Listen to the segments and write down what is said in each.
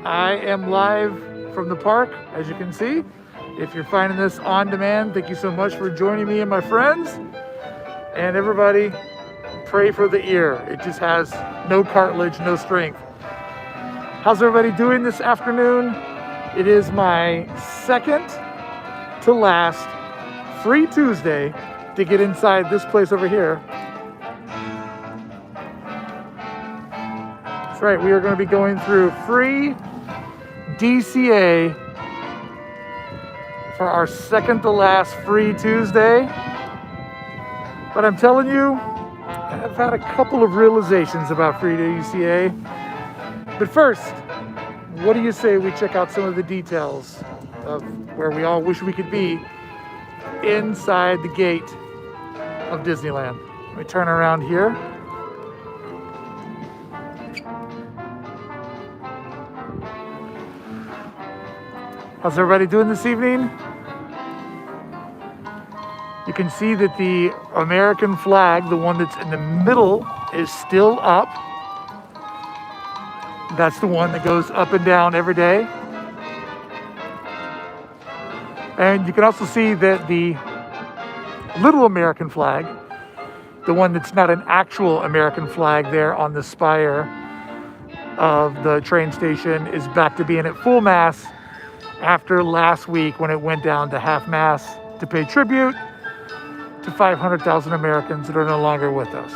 I am live from the park, as you can see. If you're finding this on demand, thank you so much for joining me and my friends. And everybody, pray for the ear. It just has no cartilage, no strength. How's everybody doing this afternoon? It is my second to last free Tuesday to get inside this place over here. That's right, we are going to be going through free DCA for our second to last free Tuesday. But I'm telling you, I've had a couple of realizations about free DCA. But first, what do you say we check out some of the details of where we all wish we could be inside the gate of Disneyland? Let me turn around here. How's everybody doing this evening? You can see that the American flag, the one that's in the middle, is still up. That's the one that goes up and down every day. And you can also see that the little American flag, the one that's not an actual American flag there on the spire of the train station, is back to being at full mast after last week when it went down to half mast to pay tribute to 500,000 Americans that are no longer with us.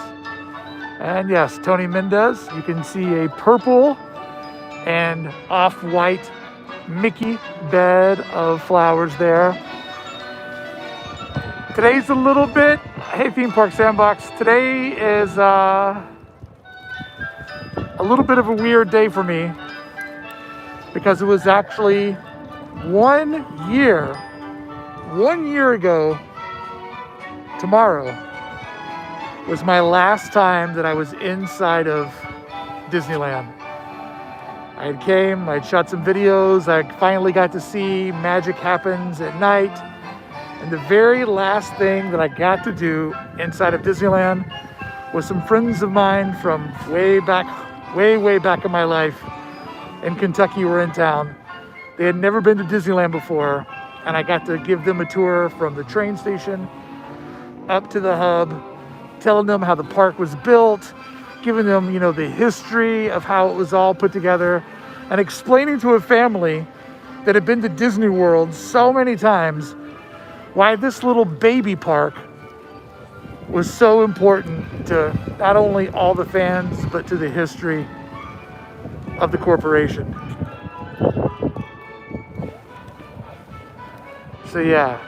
And yes, Tony Mendez, you can see a purple and off-white Mickey bed of flowers there. Today's a little bit, hey Theme Park Sandbox, today is a little bit of a weird day for me because it was actually 1 year ago tomorrow was my last time that I was inside of Disneyland. I came, I'd shot some videos, I finally got to see Magic Happens at night, and the very last thing that I got to do inside of Disneyland was some friends of mine from way back in my life in Kentucky were in town. They had never been to Disneyland before, and I got to give them a tour from the train station up to the hub, telling them how the park was built, giving them, the history of how it was all put together, and explaining to a family that had been to Disney World so many times why this little baby park was so important to not only all the fans, but to the history of the corporation. So yeah,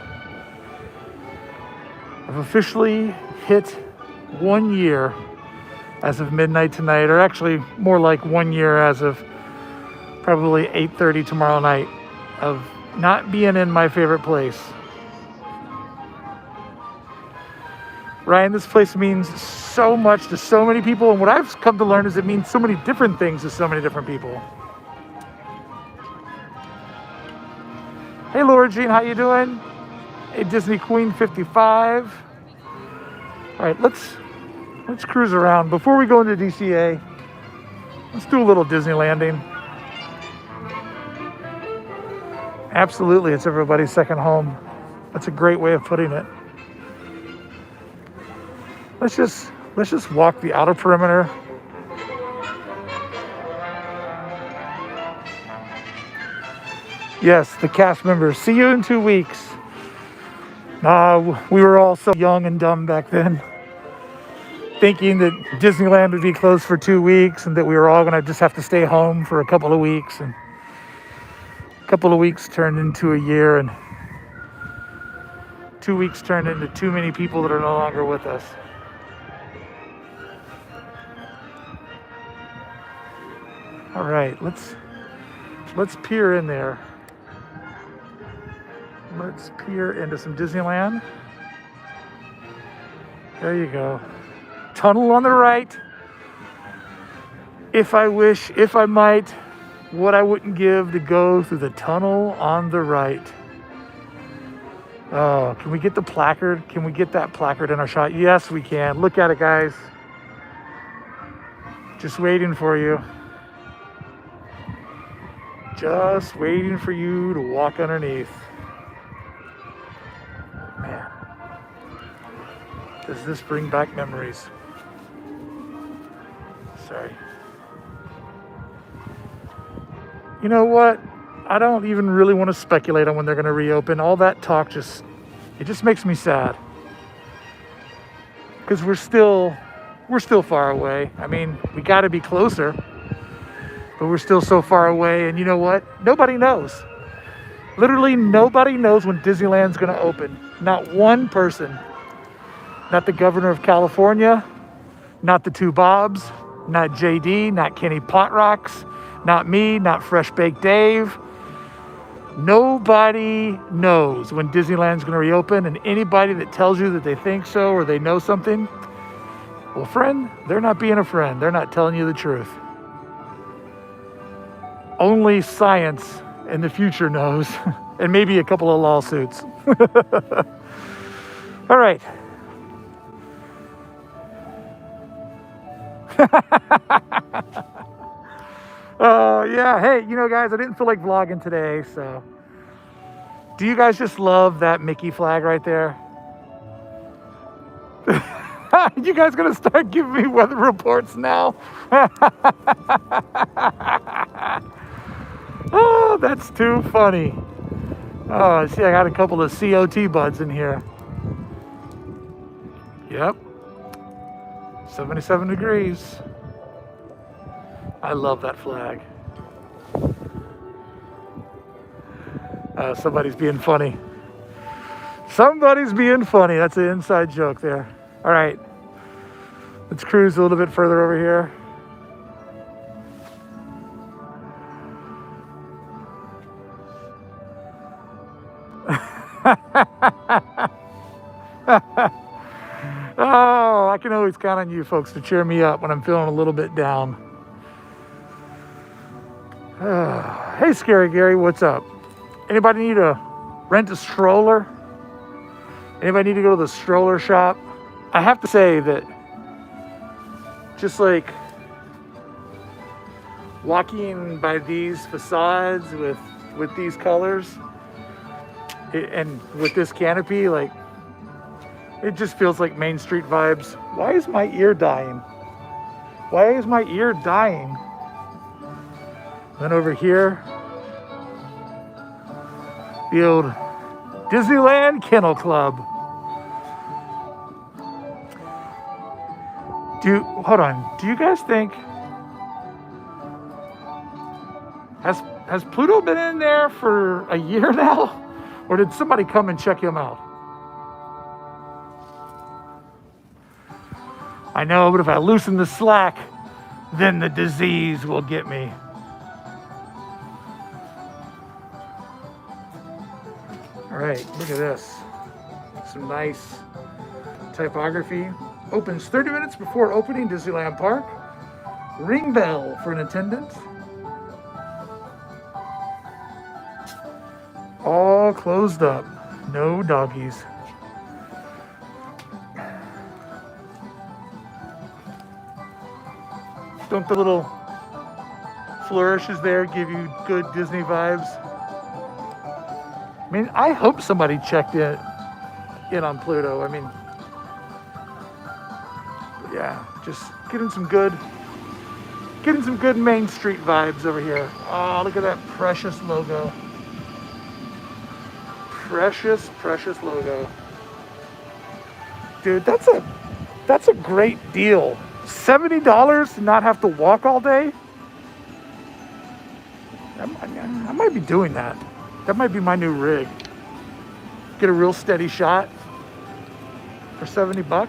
I've officially hit 1 year as of midnight tonight, or actually more like 1 year as of probably 8:30 tomorrow night, of not being in my favorite place. Ryan, this place means so much to so many people, and what I've come to learn is it means so many different things to so many different people. Hey Laura Jean, how you doing? Hey Disney Queen 55. All right, let's cruise around. Before we go into DCA, let's do a little Disneylanding. Absolutely, it's everybody's second home. That's a great way of putting it. Let's just walk the outer perimeter. Yes, the cast members. See you in 2 weeks. We were all so young and dumb back then, thinking that Disneyland would be closed for 2 weeks and that we were all going to just have to stay home for a couple of weeks. And a couple of weeks turned into a year, and 2 weeks turned into too many people that are no longer with us. All right, let's peer in there. Let's peer into some Disneyland. There you go. Tunnel on the right. If I wish, if I might, what I wouldn't give to go through the tunnel on the right. Oh, can we get the placard? Can we get that placard in our shot? Yes, we can. Look at it, guys. Just waiting for you. Just waiting for you to walk underneath. Man, does this bring back memories? Sorry. You know what? I don't even really want to speculate on when they're going to reopen. All that talk just makes me sad. Because we're still far away. I mean, we got to be closer, but we're still so far away. And you know what? Nobody knows. Literally nobody knows when Disneyland's going to open. Not one person. Not the governor of California, not the two Bobs, not JD, not Kenny Potrocks, not me, not Fresh Baked Dave. Nobody knows when Disneyland's going to reopen, and anybody that tells you that they think so or they know something, well, friend, they're not being a friend. They're not telling you the truth. Only science in the future knows, and maybe a couple of lawsuits. All right. Yeah, hey, you know, guys, I didn't feel like vlogging today, so do you guys just love that Mickey flag right there? You guys gonna start giving me weather reports now? Oh, that's too funny. Oh, see, I got a couple of COT buds in here. Yep. 77 degrees. I love that flag. Somebody's being funny. Somebody's being funny. That's an inside joke there. All right. Let's cruise a little bit further over here. Oh, I can always count on you folks to cheer me up when I'm feeling a little bit down. Hey, Scary Gary, what's up? Anybody need to rent a stroller? Anybody need to go to the stroller shop? I have to say that just like walking by these facades with these colors and with this canopy, like, it just feels like Main Street vibes. Why is my ear dying? Why is my ear dying? Then over here, the old Disneyland Kennel Club. Hold on. Do you guys think has Pluto been in there for a year now, or did somebody come and check him out? I know, but if I loosen the slack, then the disease will get me. All right, look at this. Some nice typography. Opens 30 minutes before opening Disneyland Park. Ring bell for an attendant. All closed up. No doggies. Don't the little flourishes there give you good Disney vibes? I mean, I hope somebody checked in on Pluto. I mean, yeah, just getting some good Main Street vibes over here. Oh, look at that precious logo. Precious, precious logo. Dude, that's a great deal. $70 to not have to walk all day? I might be doing that. That might be my new rig. Get a real steady shot for $70.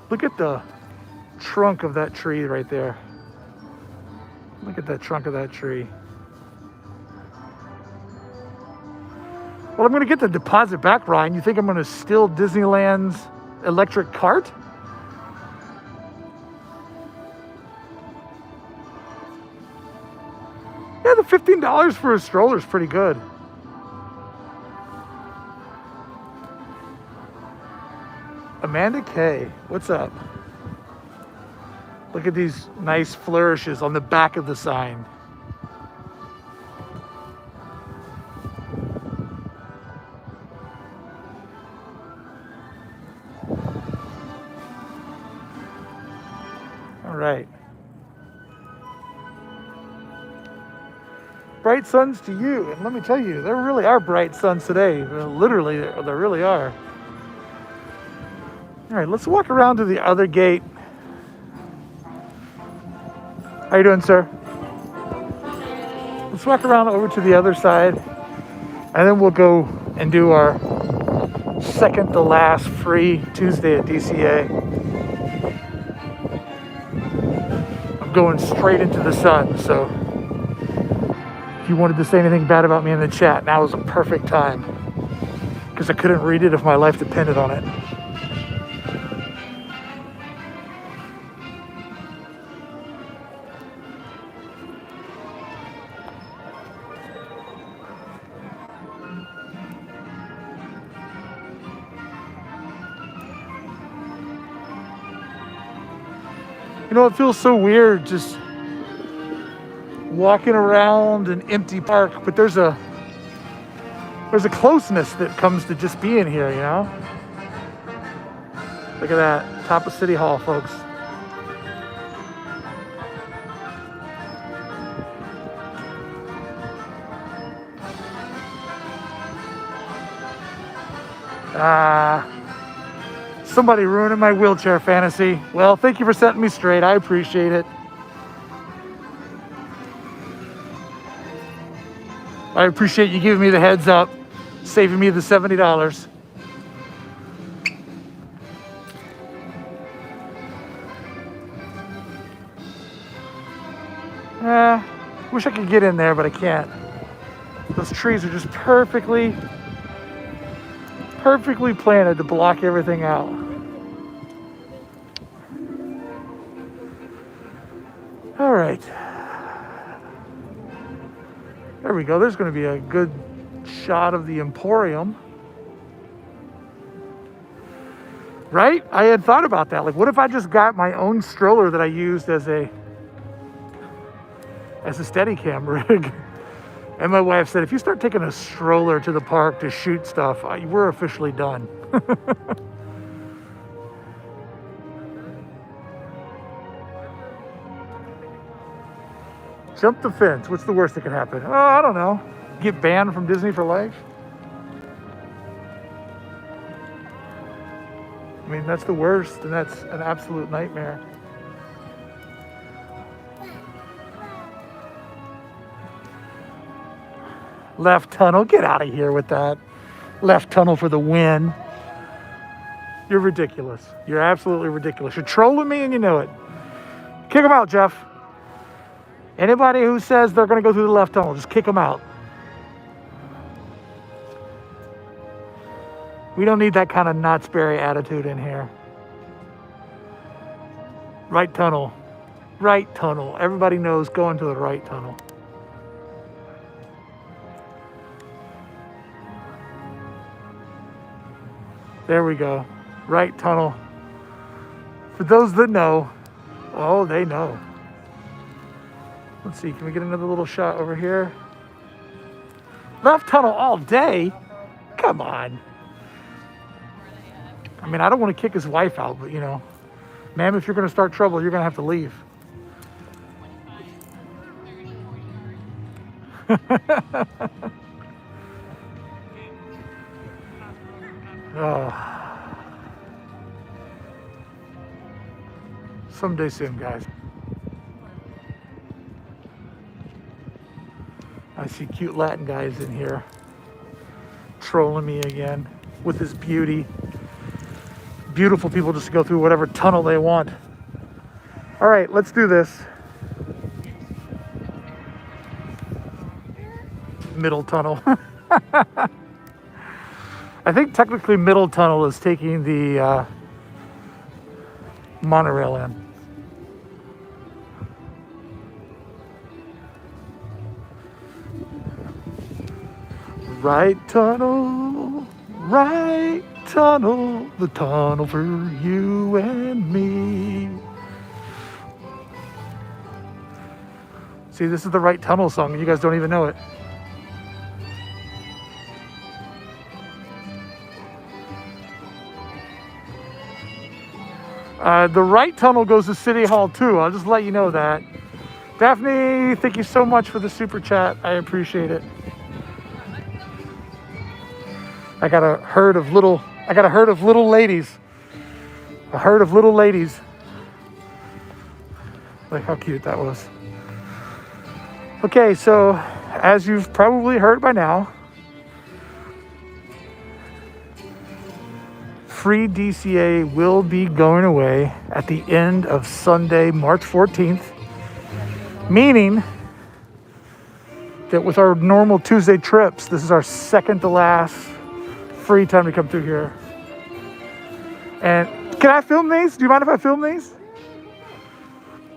Look at the trunk of that tree right there. Look at that trunk of that tree. Well, I'm going to get the deposit back, Ryan. You think I'm going to steal Disneyland's electric cart? Yeah, the $15 for a stroller is pretty good. Amanda K, what's up? Look at these nice flourishes on the back of the sign. All right. Bright suns to you. And let me tell you, there really are bright suns today. Literally, there really are. All right, let's walk around to the other gate. How you doing, sir? Let's walk around over to the other side, and then we'll go and do our second to last free Tuesday at DCA. I'm going straight into the sun, so if you wanted to say anything bad about me in the chat, now is a perfect time, because I couldn't read it if my life depended on it. You know, it feels so weird just walking around an empty park, but there's a closeness that comes to just being here, you know? Look at that, top of City Hall, folks. Somebody ruining my wheelchair fantasy. Well, thank you for setting me straight. I appreciate it. I appreciate you giving me the heads up, saving me the $70. Wish I could get in there, but I can't. Those trees are just perfectly planted to block everything out. All right. There we go. There's going to be a good shot of the Emporium. Right? I had thought about that. Like, what if I just got my own stroller that I used as a Steadicam rig? And my wife said, if you start taking a stroller to the park to shoot stuff, we're officially done. Jump the fence. What's the worst that could happen? Oh, I don't know. Get banned from Disney for life? I mean, that's the worst, and that's an absolute nightmare. Left tunnel. Get out of here with that. Left tunnel for the win. You're ridiculous. You're absolutely ridiculous. You're trolling me and you know it. Kick them out, Jeff. Anybody who says they're going to go through the left tunnel, just kick them out. We don't need that kind of Knott's Berry attitude in here. Right tunnel. Right tunnel. Everybody knows going to the right tunnel. There we go. Right tunnel. For those that know, oh, they know. Let's see, can we get another little shot over here? Left tunnel all day? Come on. I mean, I don't want to kick his wife out, but you know, ma'am, if you're going to start trouble, you're going to have to leave. Oh. Someday soon, guys. I see cute Latin guys in here trolling me again with this beauty. Beautiful people just go through whatever tunnel they want. All right, let's do this. Middle tunnel. I think technically middle tunnel is taking the monorail in. Right tunnel, right tunnel, the tunnel for you and me. See, this is the right tunnel song, and you guys don't even know it. The right tunnel goes to City Hall too. I'll just let you know that. Daphne, thank you so much for the super chat. I appreciate it. I got a herd of little ladies. A herd of little ladies. Like how cute that was. Okay, so as you've probably heard by now, free DCA will be going away at the end of Sunday, March 14th, meaning that with our normal Tuesday trips, this is our second to last free time to come through here. And can I film these? Do you mind if I film these?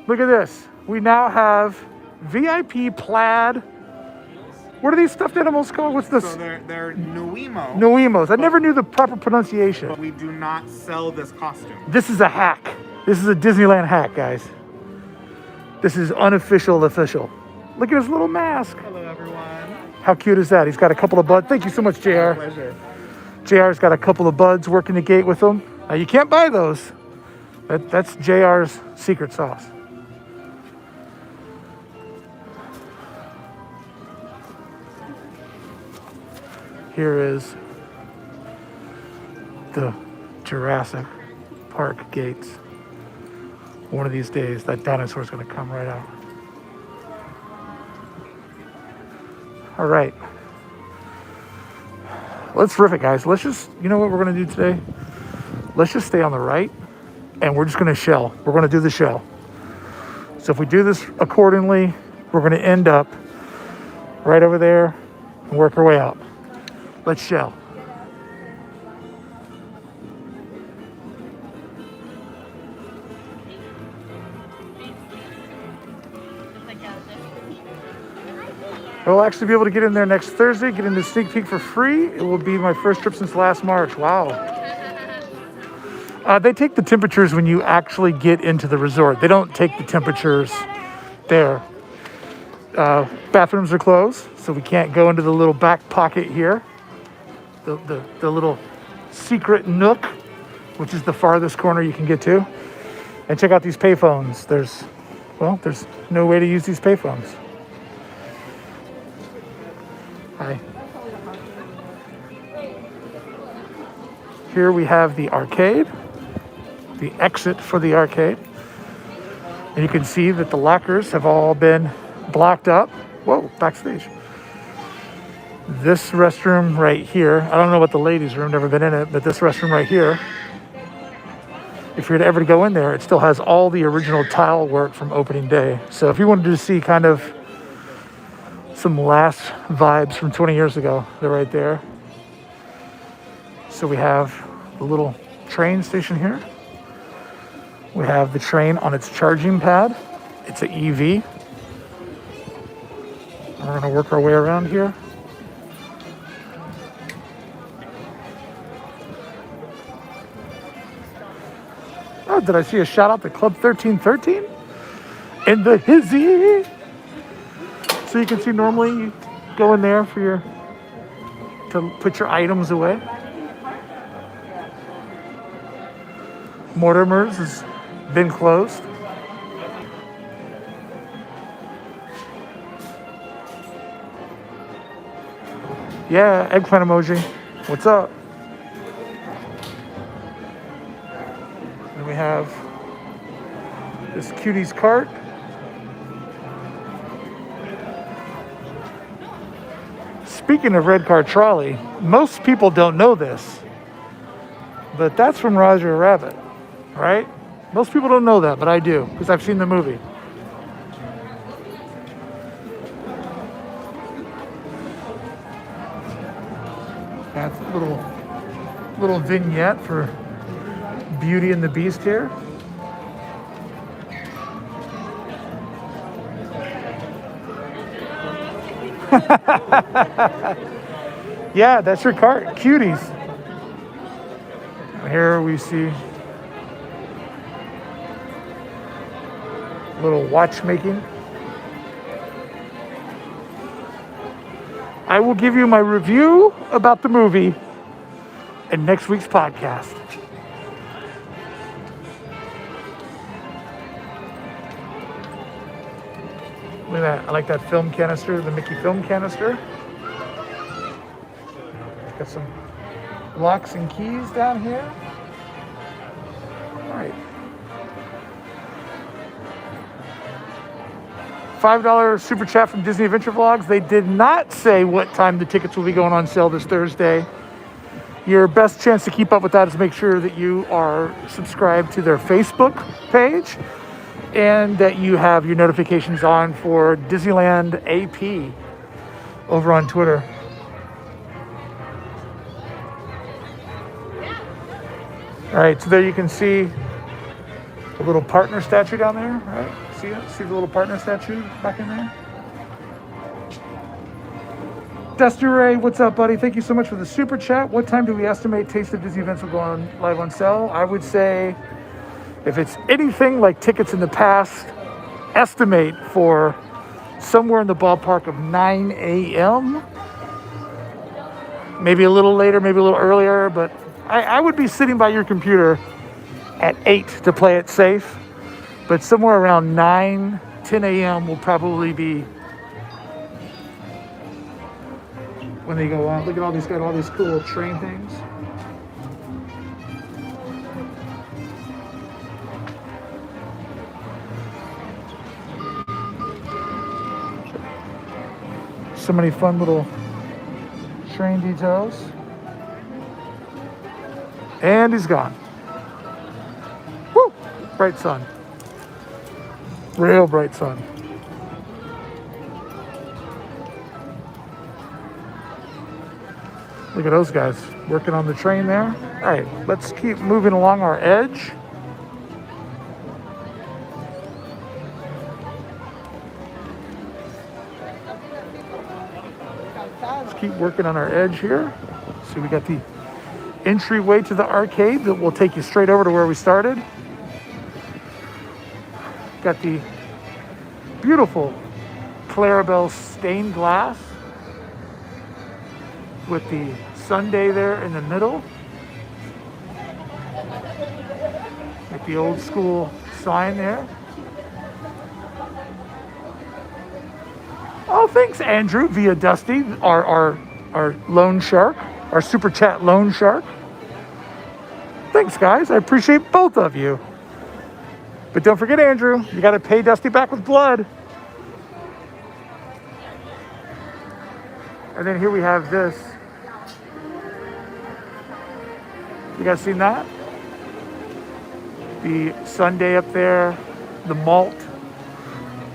Look at this. We now have VIP plaid. What are these stuffed animals called? What's this? So they're Nuimo. Nuimos. I never knew the proper pronunciation. But we do not sell this costume. This is a hack. This is a Disneyland hack, guys. This is unofficial official. Look at his little mask. Hello, everyone. How cute is that? He's got a couple of buds. Thank you so much, JR. My pleasure. JR's got a couple of buds working the gate with him. Now, you can't buy those. That's JR's secret sauce. Here is the Jurassic Park gates. One of these days, that dinosaur's gonna come right out. All right. Let's riff it, guys. Let's just, you know what we're gonna do today? Let's just stay on the right, and we're just gonna shell. We're gonna do the shell. So if we do this accordingly, we're gonna end up right over there and work our way out. Let's shell. I'll actually be able to get in there next Thursday, get in the sneak peek for free. It will be my first trip since last March. Wow. They take the temperatures when you actually get into the resort. They don't take the temperatures there. Bathrooms are closed, so we can't go into the little back pocket here. The little secret nook, which is the farthest corner you can get to. And check out these payphones. There's no way to use these payphones. Hi. Here we have the arcade, the exit for the arcade. And you can see that the lockers have all been blocked up. Whoa, backstage. This restroom right here, I don't know about the ladies' room, never been in it, but this restroom right here, if you're ever to go in there, it still has all the original tile work from opening day. So if you wanted to see kind of some last vibes from 20 years ago, they're right there. So we have the little train station here. We have the train on its charging pad. It's an EV. And we're gonna work our way around here. Oh, did I see a shout out to Club 1313? In the hizzy. So you can see normally you go in there for to put your items away. Mortimer's has been closed. Yeah, eggplant emoji. What's up? And we have this cutie's cart. Speaking of red car trolley, most people don't know this, but that's from Roger Rabbit, right? Most people don't know that, but I do, because I've seen the movie. That's a little vignette for Beauty and the Beast here. Yeah, that's your cart, cuties. Here we see a little watchmaking. I will give you my review about the movie in next week's podcast. Look at that. I like that film canister, the Mickey film canister. Got some locks and keys down here. All right. $5 super chat from Disney Adventure Vlogs. They did not say what time the tickets will be going on sale this Thursday. Your best chance to keep up with that is make sure that you are subscribed to their Facebook page and that you have your notifications on for Disneyland AP over on Twitter. All right, so there you can see the little partner statue down there, right? See it? See the little partner statue back in there? Dusty Ray, what's up, buddy? Thank you so much for the super chat. What time do we estimate Taste of Disney events will go on live on sale? I would say if it's anything like tickets in the past, estimate for somewhere in the ballpark of 9 a.m. Maybe a little later, maybe a little earlier, but I would be sitting by your computer at 8 to play it safe, but somewhere around 9, 10 a.m. will probably be when they go on. Look at all these, got all these cool train things. So many fun little train details. And he's gone. Woo! Bright sun. Real bright sun. Look at those guys working on the train there. All right, let's keep moving along our edge. Let's keep working on our edge here. See, we got the entryway to the arcade that will take you straight over to where we started. Got the beautiful Clarabelle stained glass with the sundae there in the middle. Like the old school sign there. Oh, thanks, Andrew, via Dusty, our loan shark, our super chat loan shark. Thanks, guys. I appreciate both of you. But don't forget, Andrew, you got to pay Dusty back with blood. And then here we have this. You guys seen that? The sundae up there, the malt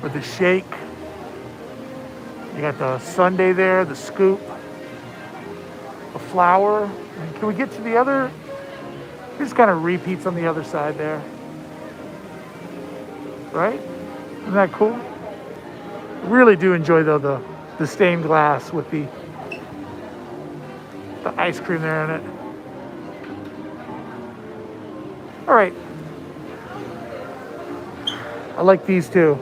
with the shake. You got the sundae there, the scoop, the flour. And can we get to the other? Just kind of repeats on the other side there. Right? Isn't that cool? Really do enjoy though the stained glass with the ice cream there in it. All right. I like these too.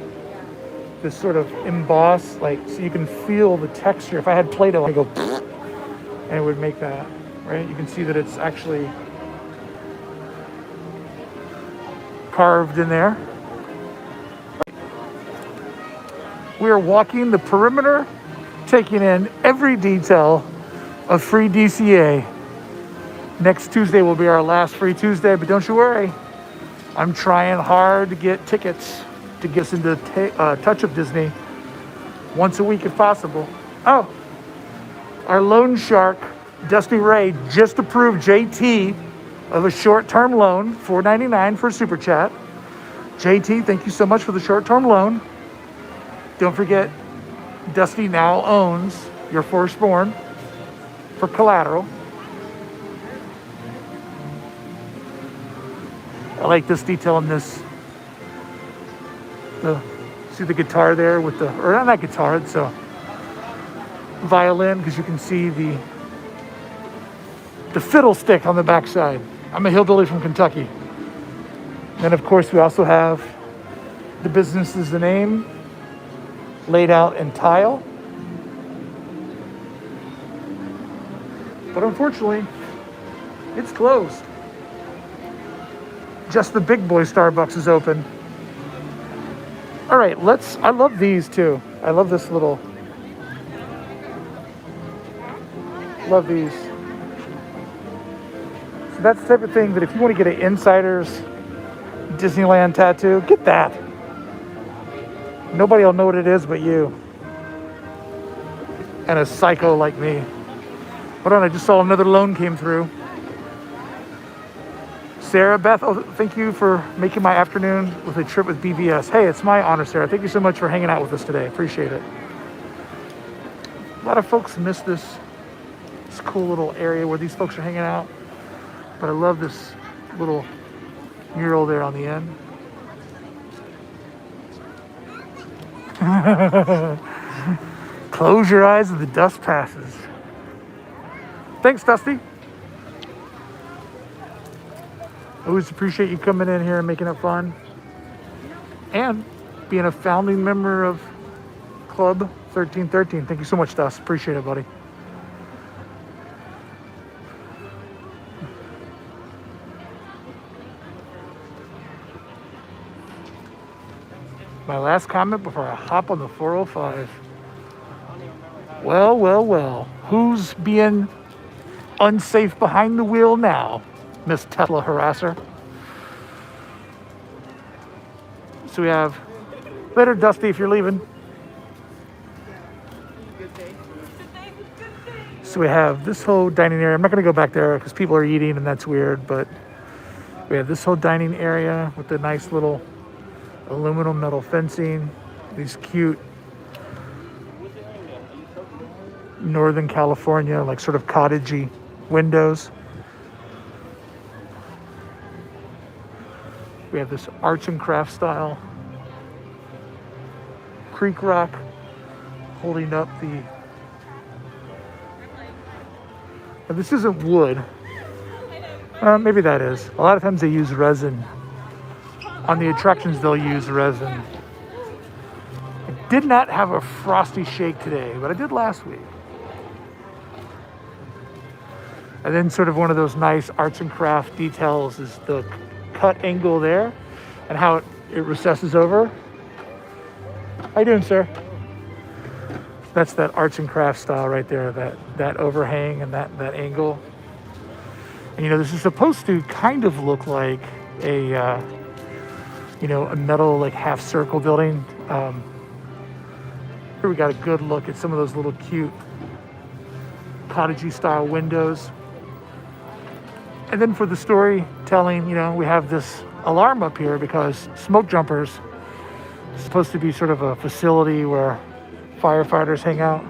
This sort of emboss, like, so you can feel the texture. If I had Play-Doh, I go, and it would make that, right? You can see that it's actually carved in there. We are walking the perimeter, taking in every detail of free DCA. Next Tuesday will be our last free Tuesday, but don't you worry. I'm trying hard to get tickets to get us into touch of Disney once a week if possible. Oh, our loan shark, Dusty Ray, just approved JT of a short-term loan, $4.99 for a super chat. JT, thank you so much for the short-term loan. Don't forget, Dusty now owns your firstborn for collateral. I like this detail in this. See the guitar there with the, or not guitar, it's a violin, because you can see the fiddlestick on the backside. I'm a hillbilly from Kentucky. And of course we also have the business's name laid out in tile. But unfortunately, it's closed. Just the big boy Starbucks is open. All right, I love these too. I love this little, love these. So that's the type of thing that if you want to get an insider's Disneyland tattoo, get that. Nobody will know what it is but you. And a psycho like me. Hold on, I just saw another loan came through. Sarah Beth, oh, thank you for making my afternoon with a trip with BVS. Hey, it's my honor, Sarah. Thank you so much for hanging out with us today. Appreciate it. A lot of folks miss this cool little area where these folks are hanging out. But I love this little mural there on the end. Close your eyes as the dust passes. Thanks, Dusty. Always appreciate you coming in here and making it fun. And being a founding member of Club 1313. Thank you so much, Dust. Appreciate it, buddy. My last comment before I hop on the 405. Well, well, well. Who's being unsafe behind the wheel now, Miss Tesla harasser? So we have, later Dusty if you're leaving. So we have this whole dining area. I'm not going to go back there because people are eating and that's weird, but we have this whole dining area with the nice little aluminum metal fencing, these cute Northern California, like sort of cottagey windows. We have this arts and crafts style creek rock holding up the, now this isn't wood. Maybe that is. A lot of times they use resin. On the attractions, they'll use resin. I did not have a frosty shake today, but I did last week. And then sort of one of those nice arts and craft details is the cut angle there and how it recesses over. How you doing, sir? That's that arts and crafts style right there, that overhang and that angle. And you know, this is supposed to kind of look like a a metal like half circle building. Here we got a good look at some of those little cute cottagey style windows. And then for the storytelling, we have this alarm up here because smoke jumpers is supposed to be sort of a facility where firefighters hang out.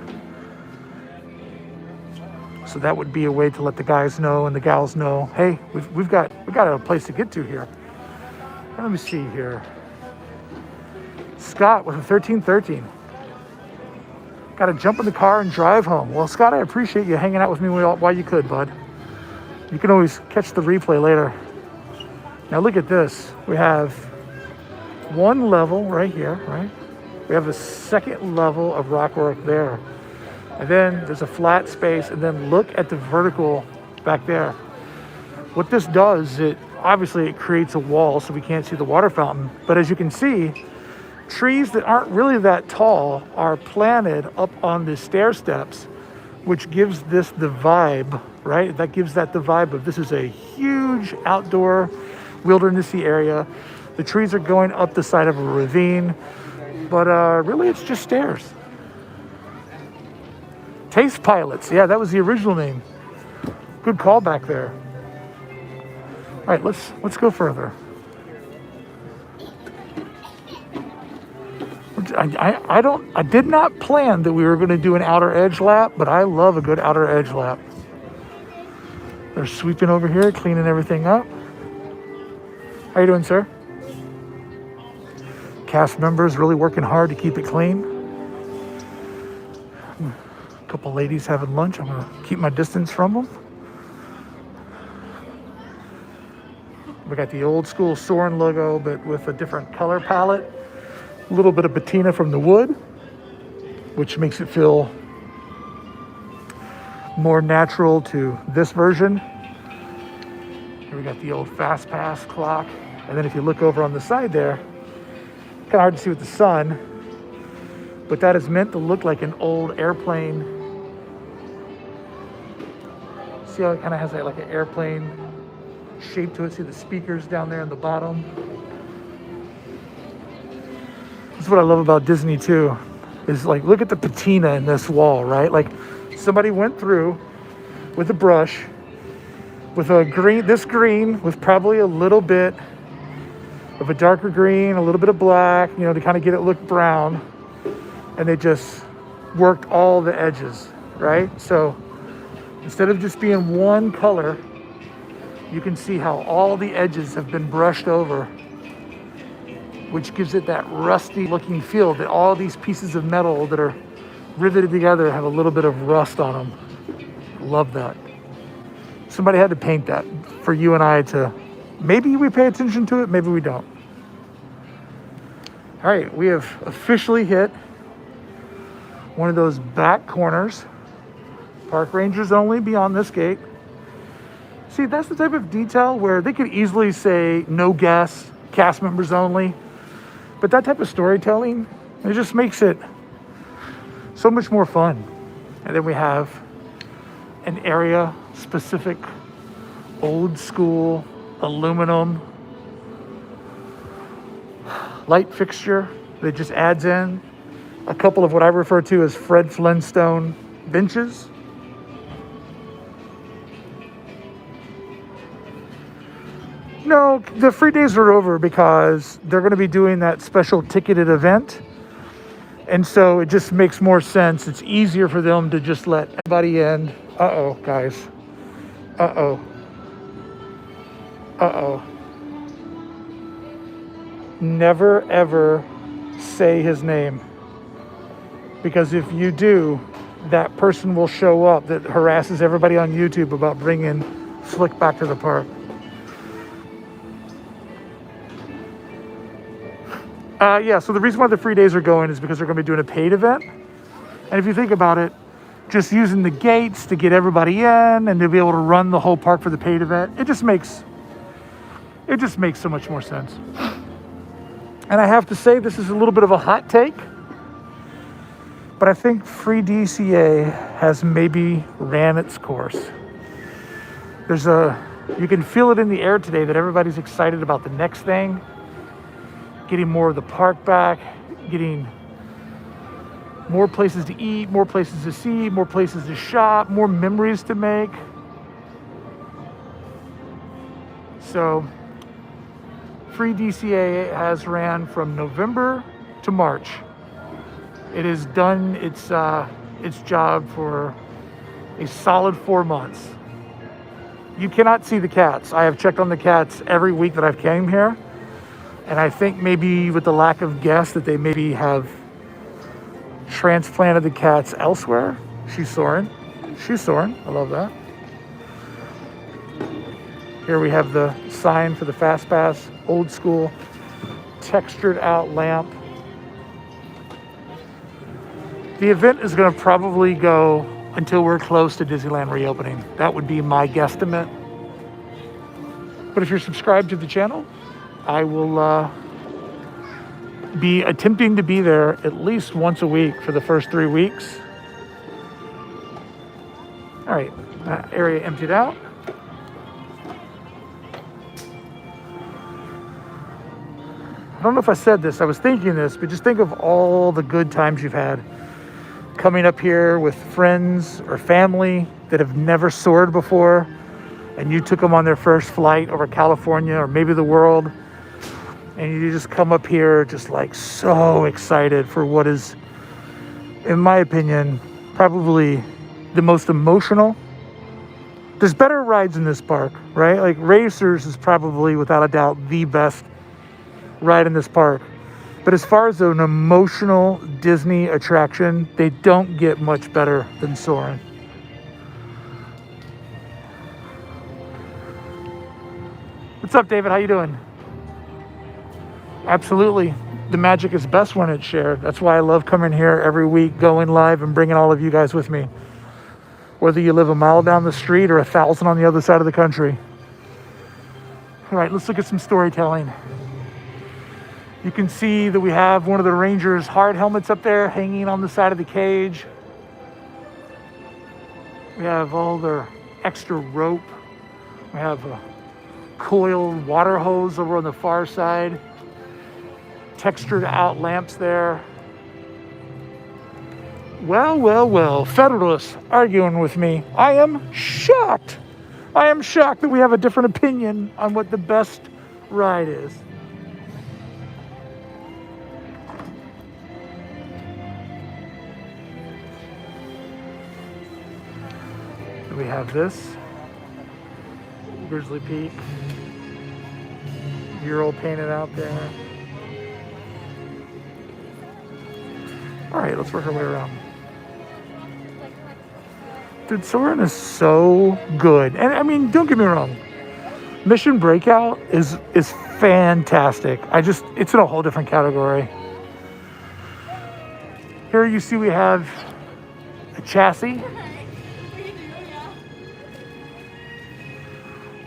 So that would be a way to let the guys know and the gals know, hey, we've got a place to get to here. Let me see here. Scott with a 1313. Got to jump in the car and drive home. Well, Scott, I appreciate you hanging out with me while you could, bud. You can always catch the replay later. Now look at this. We have one level right here, right? We have a second level of rock work there. And then there's a flat space, and then look at the vertical back there. What this does, obviously it creates a wall so we can't see the water fountain. But as you can see, trees that aren't really that tall are planted up on the stair steps, which gives this the vibe, right? That gives that the vibe of this is a huge outdoor wildernessy area. The trees are going up the side of a ravine, but really it's just stairs. Taste Pilots, yeah, that was the original name. Good call back there. All right, let's go further. I did not plan that we were going to do an outer edge lap, but I love a good outer edge lap. They're sweeping over here, cleaning everything up. How you doing, sir? Cast members really working hard to keep it clean. A couple ladies having lunch. I'm going to keep my distance from them. We got the old school Soarin logo, but with a different color palette. A little bit of patina from the wood, which makes it feel more natural to this version. Here we got the old fast pass clock. And then if you look over on the side there, kind of hard to see with the sun, but that is meant to look like an old airplane. See how it kind of has like an airplane shape to it? See the speakers down there in the bottom? That's what I love about Disney too, is like, look at the patina in this wall, right? Like somebody went through with a brush with a green, this green with probably a little bit of a darker green, a little bit of black, you know, to kind of get it look brown. And they just worked all the edges, right? So instead of just being one color, you can see how all the edges have been brushed over, which gives it that rusty looking feel that all these pieces of metal that are riveted together have a little bit of rust on them. Love that. Somebody had to paint that for you and I to, maybe we pay attention to it, maybe we don't. All right, we have officially hit one of those back corners. Park rangers only beyond this gate. See, that's the type of detail where they could easily say no guests, cast members only. But that type of storytelling, it just makes it so much more fun. And then we have an area specific, old school, aluminum light fixture that just adds in a couple of what I refer to as Fred Flintstone benches. No, the free days are over because they're going to be doing that special ticketed event. And so it just makes more sense. It's easier for them to just let everybody in. Uh-oh, guys. Uh-oh. Uh-oh. Never, ever say his name. Because if you do, that person will show up that harasses everybody on YouTube about bringing Flick back to the park. Yeah, so the reason why the free days are going is because they're going to be doing a paid event. And if you think about it, just using the gates to get everybody in and to be able to run the whole park for the paid event, it just makes so much more sense. And I have to say, this is a little bit of a hot take, but I think free DCA has maybe ran its course. You can feel it in the air today that everybody's excited about the next thing, getting more of the park back, getting more places to eat, more places to see, more places to shop, more memories to make. So free DCA has ran from November to March. It has done its job for a solid 4 months. You cannot see the cats. I have checked on the cats every week that I've came here. And I think maybe with the lack of guests that they maybe have transplanted the cats elsewhere. She's Soarin. She's Soarin. I love that. Here we have the sign for the Fast Pass, old school, textured out lamp. The event is going to probably go until we're close to Disneyland reopening. That would be my guesstimate. But if you're subscribed to the channel, I will be attempting to be there at least once a week for the first 3 weeks. All right, that area emptied out. I don't know if I said this, I was thinking this, but just think of all the good times you've had coming up here with friends or family that have never soared before, and you took them on their first flight over California or maybe the world. And you just come up here just like so excited for what is, in my opinion, probably the most emotional. There's better rides in this park, right? Like Racers is probably without a doubt the best ride in this park. But as far as an emotional Disney attraction, they don't get much better than Soarin'. What's up, David? How you doing? Absolutely. The magic is best when it's shared. That's why I love coming here every week, going live and bringing all of you guys with me. whether you live a mile down the street or 1,000 on the other side of the country. All right, let's look at some storytelling. You can see that we have one of the Rangers' hard helmets up there hanging on the side of the cage. We have all their extra rope. We have a coiled water hose over on the far side. Textured out lamps there. Well, Federalists arguing with me. I am shocked. I am shocked that we have a different opinion on what the best ride is. We have this Grizzly Peak mural painted out there. All right, let's work our way around. Dude, Soarin is so good. And I mean, don't get me wrong. Mission Breakout is fantastic. It's in a whole different category. Here you see we have a chassis.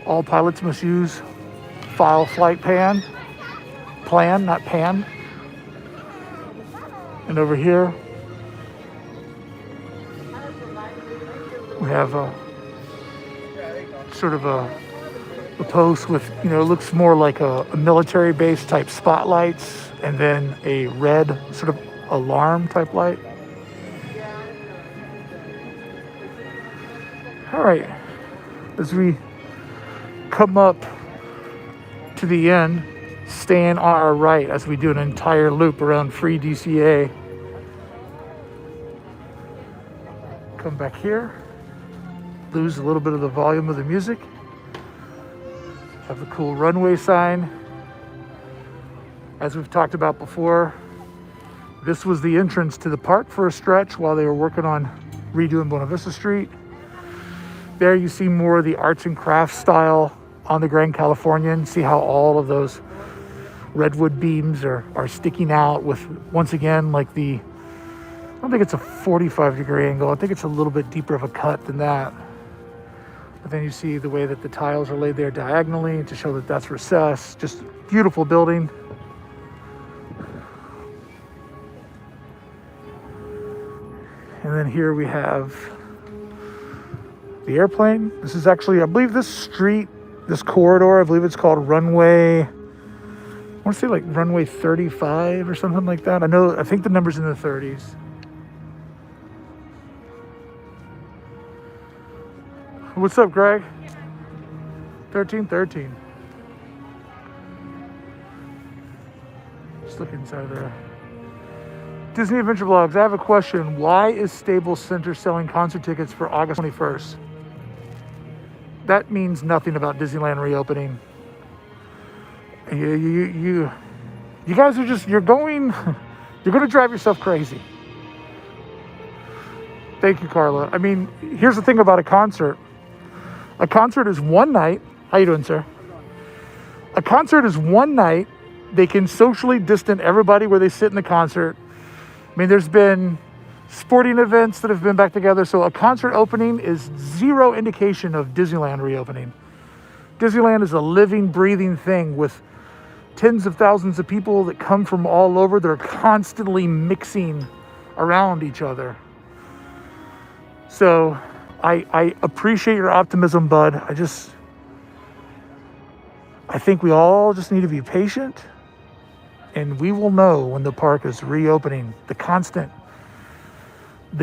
All pilots must use file flight plan, not pan. And over here, we have a sort of a post with, it looks more like a military base type spotlights, and then a red sort of alarm type light. All right, as we come up to the end, staying on our right as we do an entire loop around free DCA. Come back here, lose a little bit of the volume of the music. Have the cool runway sign. As we've talked about before, this was the entrance to the park for a stretch while they were working on redoing Buena Vista Street. There you see more of the arts and crafts style on the Grand Californian. See how all of those redwood beams are sticking out with, once again, like I don't think it's a 45-degree angle. I think it's a little bit deeper of a cut than that. But then you see the way that the tiles are laid there diagonally to show that that's recessed. Just beautiful building. And then here we have the airplane. This is actually, I believe this street, this corridor, I believe it's called runway, I want to say like runway 35 or something like that. I think the number's in the 30s. What's up, Greg? 1313. Just look inside there. Disney Adventure Vlogs, I have a question. Why is Staples Center selling concert tickets for August 21st? That means nothing about Disneyland reopening. You guys are just, you're going to drive yourself crazy. Thank you, Carla. I mean, here's the thing about a concert. A concert is one night. How you doing, sir? A concert is one night. They can socially distant everybody where they sit in the concert. I mean, there's been sporting events that have been back together. So a concert opening is zero indication of Disneyland reopening. Disneyland is a living, breathing thing with tens of thousands of people that come from all over. They're constantly mixing around each other. So I appreciate your optimism, bud. I think we all just need to be patient, and we will know when the park is reopening. The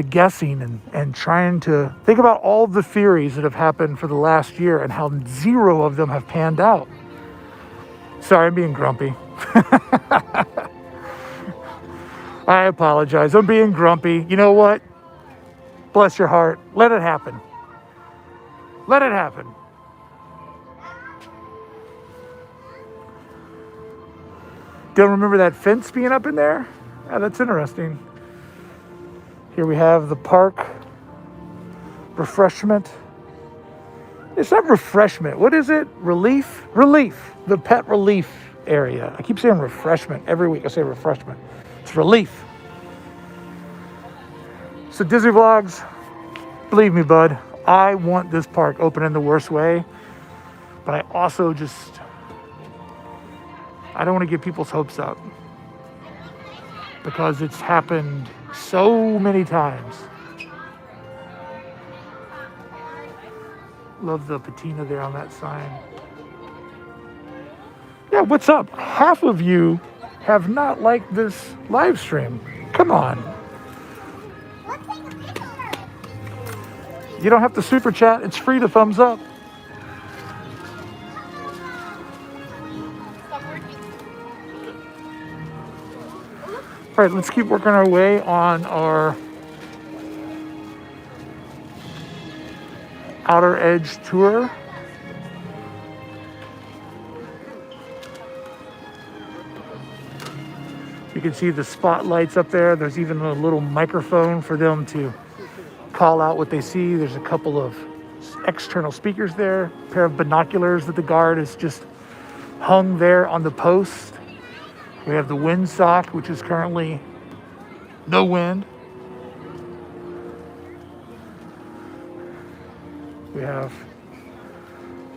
guessing and trying to think about all the theories that have happened for the last year and how zero of them have panned out. Sorry, I'm being grumpy. I apologize. I'm being grumpy. You know what? Bless your heart. Let it happen. Let it happen. Don't remember that fence being up in there? Yeah, that's interesting. Here we have the park refreshment. It's not refreshment. What is it? Relief? Relief. The pet relief area. I keep saying refreshment. Every week I say refreshment. It's relief. So Disney Vlogs, believe me, bud, I want this park open in the worst way, but I also I don't want to get people's hopes up because it's happened so many times. Love the patina there on that sign. Yeah, what's up? Half of you have not liked this live stream. Come on. You don't have to super chat. It's free to thumbs up. All right, let's keep working our way on our outer edge tour. You can see the spotlights up there. There's even a little microphone for them to call out what they see. There's a couple of external speakers there, a pair of binoculars that the guard has just hung there on the post. We have the windsock, which is currently no wind. We have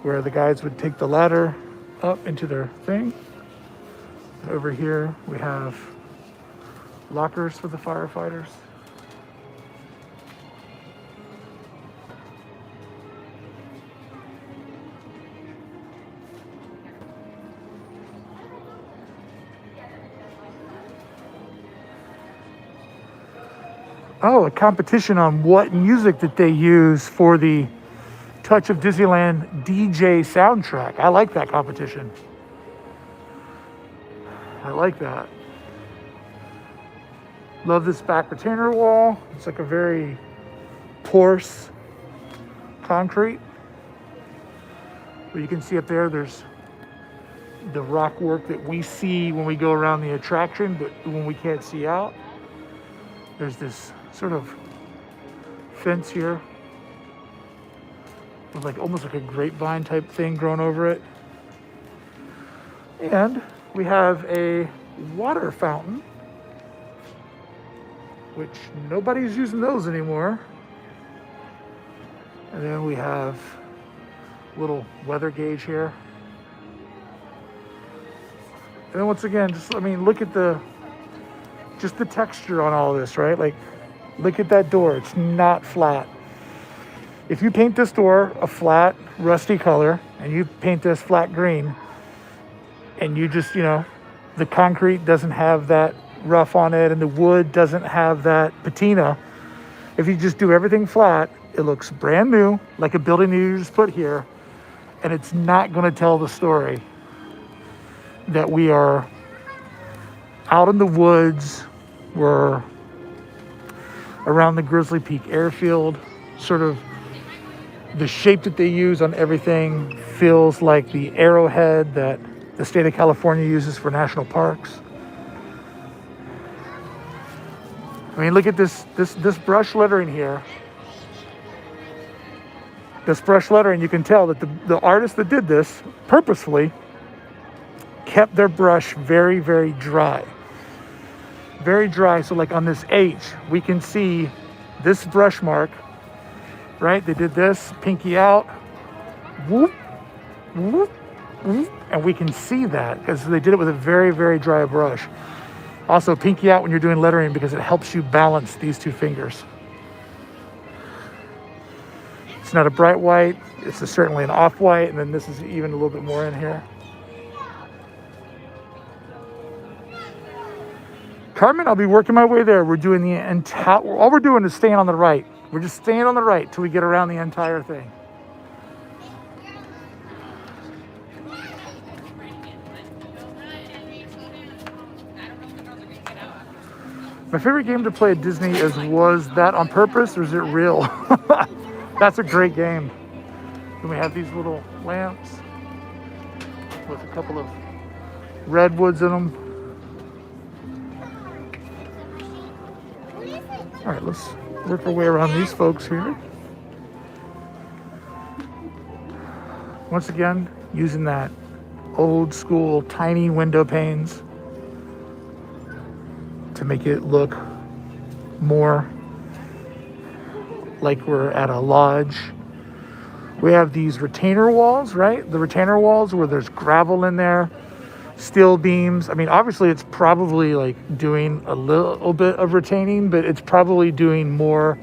where the guys would take the ladder up into their thing. Over here, we have lockers for the firefighters. Oh, a competition on what music that they use for the Touch of Disneyland DJ soundtrack. I like that competition. I like that. Love this back retainer wall. It's like a very porous concrete. But you can see up there, there's the rock work that we see when we go around the attraction, but when we can't see out. There's this sort of fence here with like almost like a grapevine type thing growing over it. And we have a water fountain, which nobody's using those anymore. And then we have a little weather gauge here. And then once again, just, I mean, look at just the texture on all this, right? Like, look at that door. It's not flat. If you paint this door a flat, rusty color, and you paint this flat green, and you just, the concrete doesn't have that rough on it, and the wood doesn't have that patina. If you just do everything flat, it looks brand new, like a building you just put here, and it's not going to tell the story that we are out in the woods. We're around the Grizzly Peak airfield. Sort of the shape that they use on everything feels like the arrowhead that the state of California uses for national parks. I mean, look at this brush lettering here. This brush lettering, you can tell that the artist that did this purposefully kept their brush very, very dry. Very dry. So like on this H, we can see this brush mark, right? They did this, pinky out, whoop, whoop, whoop, and we can see that because they did it with a very, very dry brush. Also, pinky out when you're doing lettering because it helps you balance these two fingers. It's not a bright white. It's certainly an off-white, and then this is even a little bit more in here. Carmen, I'll be working my way there. We're doing the entire, all we're doing is staying on the right. We're just staying on the right till we get around the entire thing. My favorite game to play at Disney was that on purpose, or is it real? That's a great game. Then we have these little lamps with a couple of redwoods in them. All right, let's work our way around these folks here. Once again, using that old school tiny window panes to make it look more like we're at a lodge. We have these retainer walls, right? The retainer walls where there's gravel in there, steel beams. I mean, obviously it's probably like doing a little bit of retaining, but it's probably doing more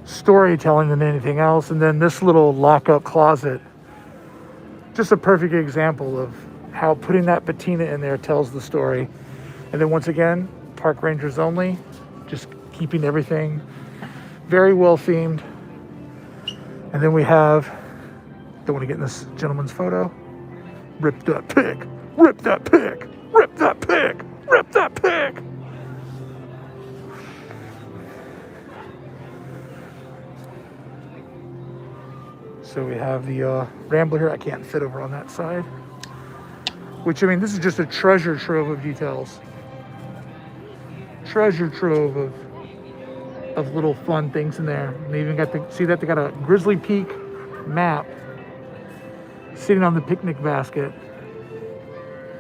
storytelling than anything else. And then this little lock-up closet, just a perfect example of how putting that patina in there tells the story. And then once again, park rangers only, just keeping everything very well themed. And then we have, don't want to get in this gentleman's photo. Rip that pic, rip that pic, rip that pic, rip that pic. So we have the Rambler here. I can't fit over on that side. Which, I mean, this is just a treasure trove of details. Treasure trove of little fun things in there. And they even got to see that they got a Grizzly Peak map sitting on the picnic basket.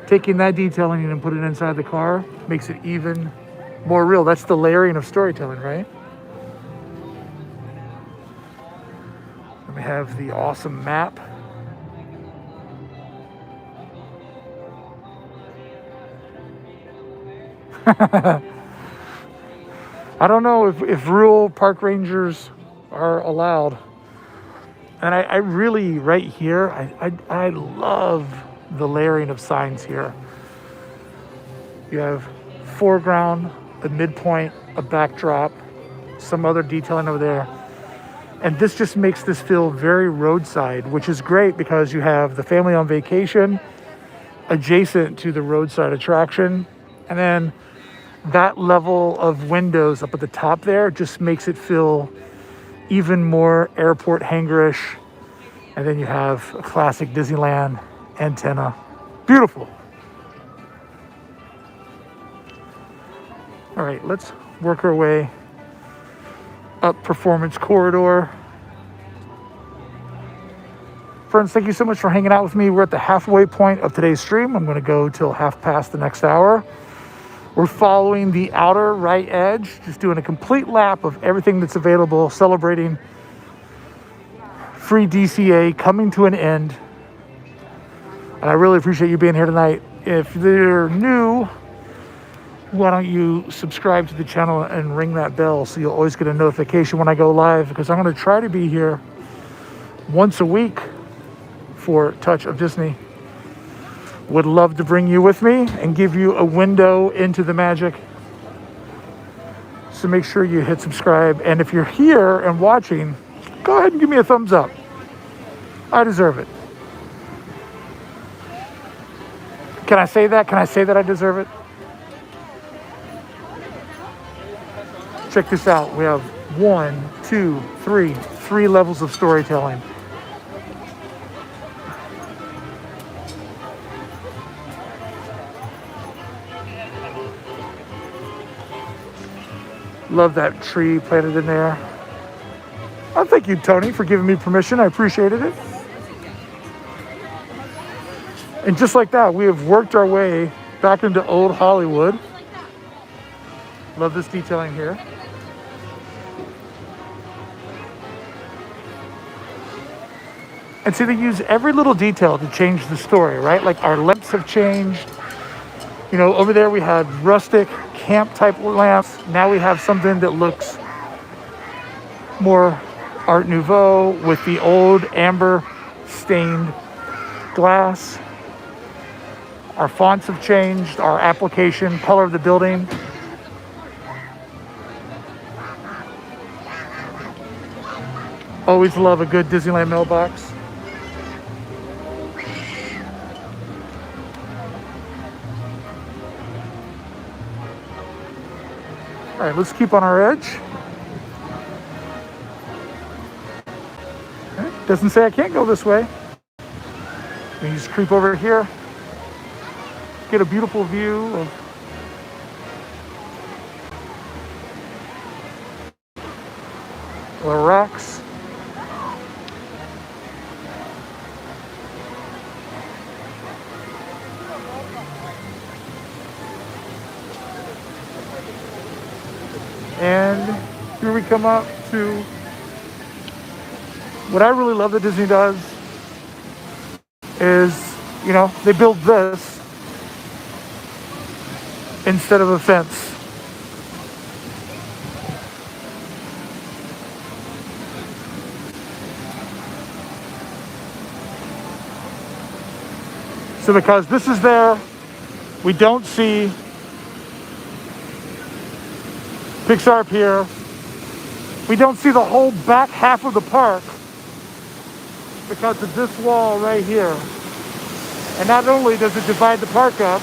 Taking that detailing and put it inside the car makes it even more real. That's the layering of storytelling, right? And we have the awesome map. I don't know if rural park rangers are allowed. And I really, right here, I love the layering of signs here. You have foreground, a midpoint, a backdrop, some other detailing over there. And this just makes this feel very roadside, which is great because you have the family on vacation adjacent to the roadside attraction. And then that level of windows up at the top there just makes it feel even more airport hangarish. And then you have a classic Disneyland antenna. Beautiful. All right, let's work our way up Performance Corridor. Friends, thank you so much for hanging out with me. We're at the halfway point of today's stream. I'm going to go till half past the next hour. We're following the outer right edge, just doing a complete lap of everything that's available, celebrating free DCA coming to an end. And I really appreciate you being here tonight. If you're new, why don't you subscribe to the channel and ring that bell so you'll always get a notification when I go live, because I'm going to try to be here once a week for Touch of Disney. Would love to bring you with me and give you a window into the magic. So make sure you hit subscribe. And if you're here and watching, go ahead and give me a thumbs up. I deserve it. Can I say that? Can I say that I deserve it? Check this out. We have 1, 2, 3 levels of storytelling. Love that tree planted in there. Oh, thank you, Tony, for giving me permission. I appreciated it. And just like that, we have worked our way back into old Hollywood. Love this detailing here. And see, they use every little detail to change the story, right? Like our lamps have changed. You know, over there we had rustic camp type lamps. Now we have something that looks more Art Nouveau with the old amber stained glass. Our fonts have changed, our application, color of the building. Always love a good Disneyland mailbox. All right, let's keep on our edge. Okay. Doesn't say I can't go this way. We just creep over here. Get a beautiful view of the racks. And here we come up to What I really love that Disney does is, you know, they build this instead of a fence. So because this is there, we don't see Pixar Pier. We don't see the whole back half of the park because of this wall right here. And not only does it divide the park up,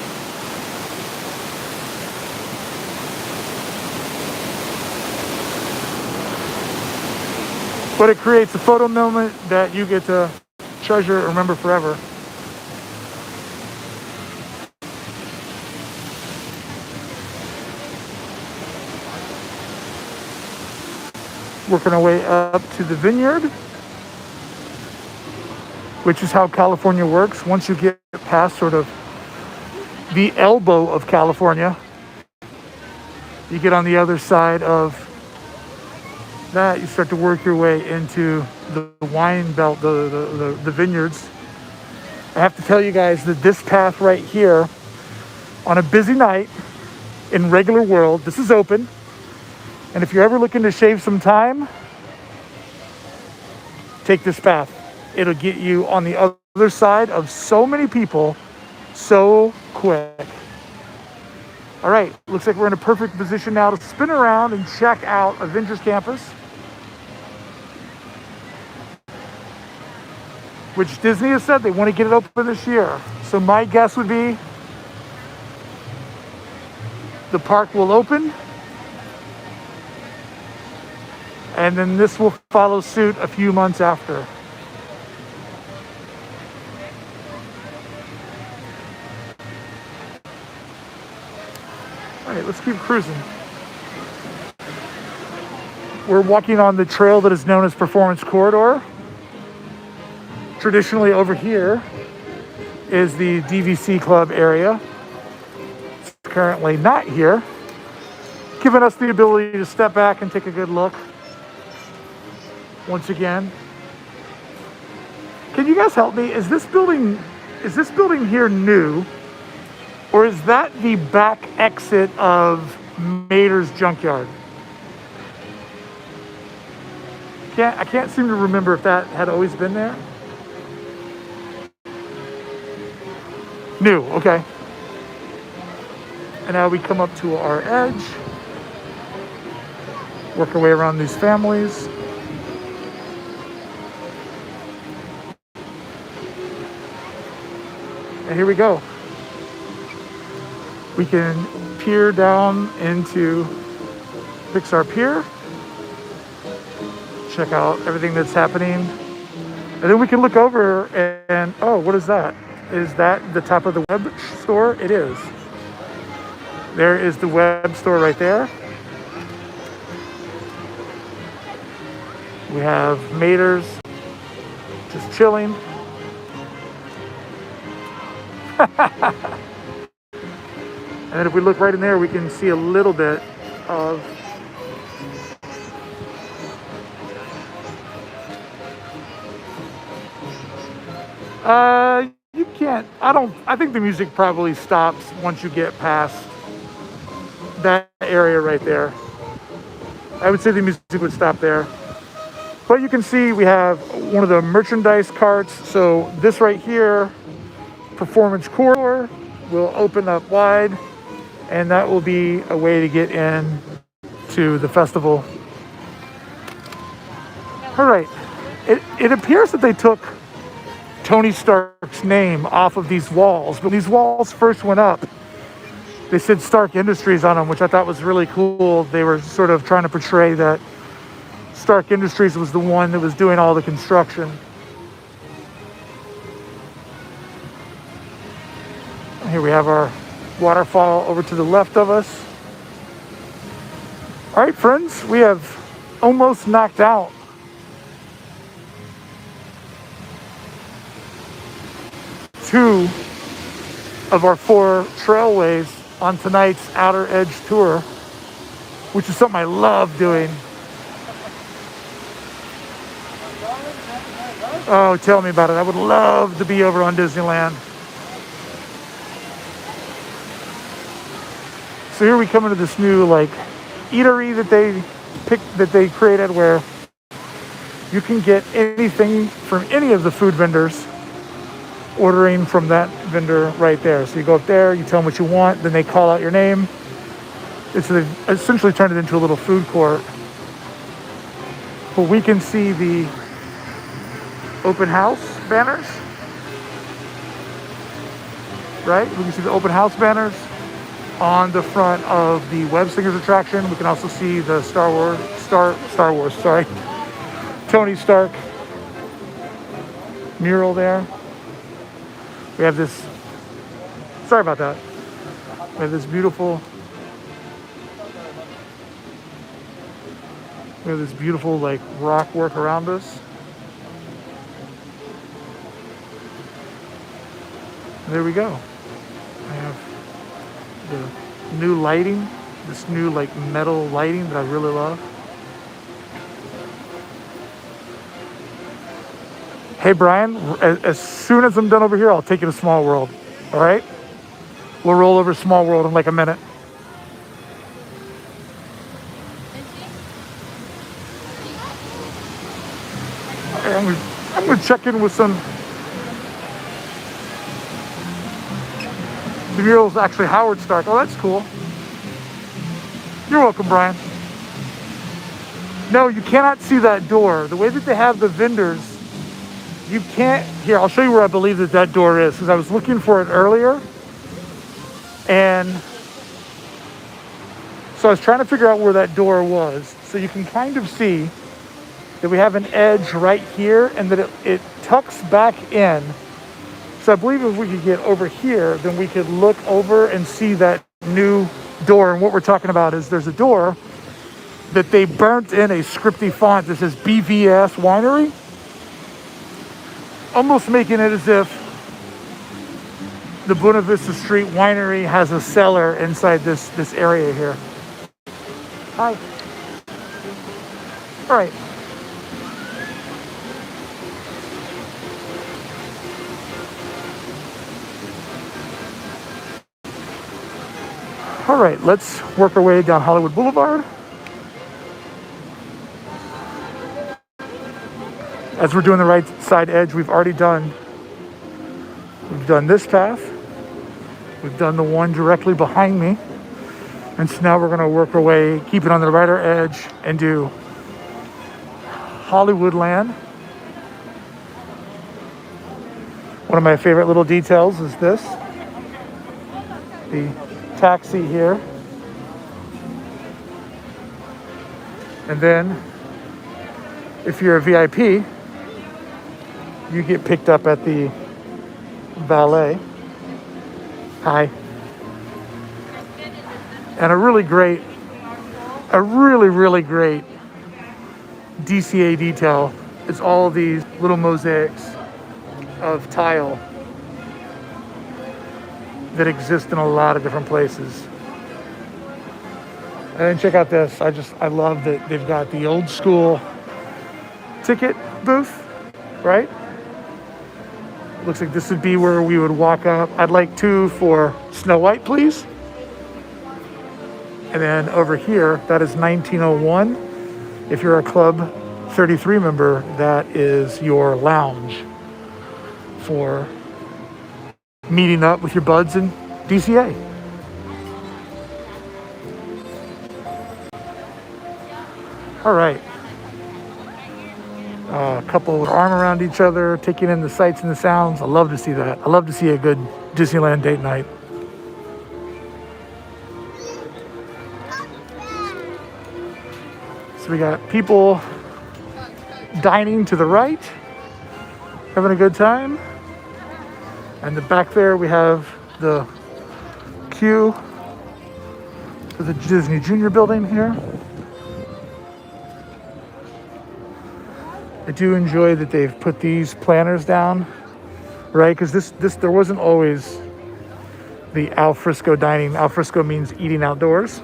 but it creates a photo moment that you get to treasure and remember forever. Working our way up to the Vineyard, which is how California works. Once you get past sort of the elbow of California, you get on the other side of that, you start to work your way into the wine belt, the vineyards. I have to tell you guys that this path right here, on a busy night in regular world, this is open. And if you're ever looking to shave some time, take this path. It'll get you on the other side of so many people so quick. All right, looks like we're in a perfect position now to spin around and check out Avengers Campus, which Disney has said they want to get it open this year. So my guess would be the park will open, and then this will follow suit a few months after. All right, let's keep cruising. We're walking on the trail that is known as Performance Corridor. Traditionally over here is the DVC Club area. It's currently not here, giving us the ability to step back and take a good look. Once again, can you guys help me? Is this building here new, or is that the back exit of Mater's Junkyard? I can't seem to remember if that had always been there. New, okay. And now we come up to our edge, work our way around these families. And here we go. We can peer down into Pixar Pier, check out everything that's happening. And then we can look over and, oh, what is that? Is that the top of the web store? It is. There is the web store right there. We have Mater's just chilling. And then if we look right in there, we can see a little bit of you can't, I think the music probably stops once you get past that area right there. I would say the music would stop there. But you can see we have one of the merchandise carts. So this right here, Performance Corridor, will open up wide, and that will be a way to get in to the festival. All right, it appears that they took Tony Stark's name off of these walls. When these walls first went up, they said Stark Industries on them, which I thought was really cool. They were sort of trying to portray that Stark Industries was the one that was doing all the construction. Here we have our waterfall over to the left of us. All right, friends, we have almost knocked out two of our 4 trailways on tonight's Outer Edge tour, which is something I love doing. Oh, tell me about it. I would love to be over on Disneyland. So here we come into this new like eatery that they created where you can get anything from any of the food vendors, ordering from that vendor right there. So you go up there, you tell them what you want, then they call out your name. They've essentially turned it into a little food court. But we can see the open house banners, right? We can see the open house banners on the front of the Web Slingers attraction. We can also see the Star Wars, Tony Stark mural there. We have this, sorry about that. We have this beautiful, like rock work around us. And there we go. I have the new lighting, this new like metal lighting that I really love. Hey Brian, as soon as I'm done over here, I'll take you to Small World. All right? We'll roll over Small World in like a minute. I'm gonna check in with some. The mural's actually Howard Stark. Oh, that's cool. You're welcome, Brian. No, you cannot see that door. The way that they have the vendors, you can't. Here, I'll show you where I believe that door is, because I was looking for it earlier. And so I was trying to figure out where that door was. So you can kind of see that we have an edge right here and that it tucks back in. So I believe if we could get over here, then we could look over and see that new door. And what we're talking about is there's a door that they burnt in a scripty font that says BVS Winery, almost making it as if the Buena Vista Street Winery has a cellar inside this area here. Hi. All right. All right, let's work our way down Hollywood Boulevard. As we're doing the right side edge, we've done this path. We've done the one directly behind me. And so now we're gonna work our way, keep it on the right edge, and do Hollywoodland. One of my favorite little details is this. The taxi here. And then if you're a VIP, you get picked up at the valet. Hi. And a really great DCA detail is all these little mosaics of tile that exist in a lot of different places. And then check out this. I love that they've got the old school ticket booth, right? Looks like this would be where we would walk up. I'd like 2 for Snow White, please. And then over here, that is 1901. If you're a Club 33 member, that is your lounge for meeting up with your buds in DCA. All right. A couple with arm around each other, taking in the sights and the sounds. I love to see that. I love to see a good Disneyland date night. So we got people dining to the right, having a good time. And the back there we have the queue for the Disney Junior building here. I do enjoy that they've put these planners down, right? Because there wasn't always the al fresco dining. Al fresco means eating outdoors.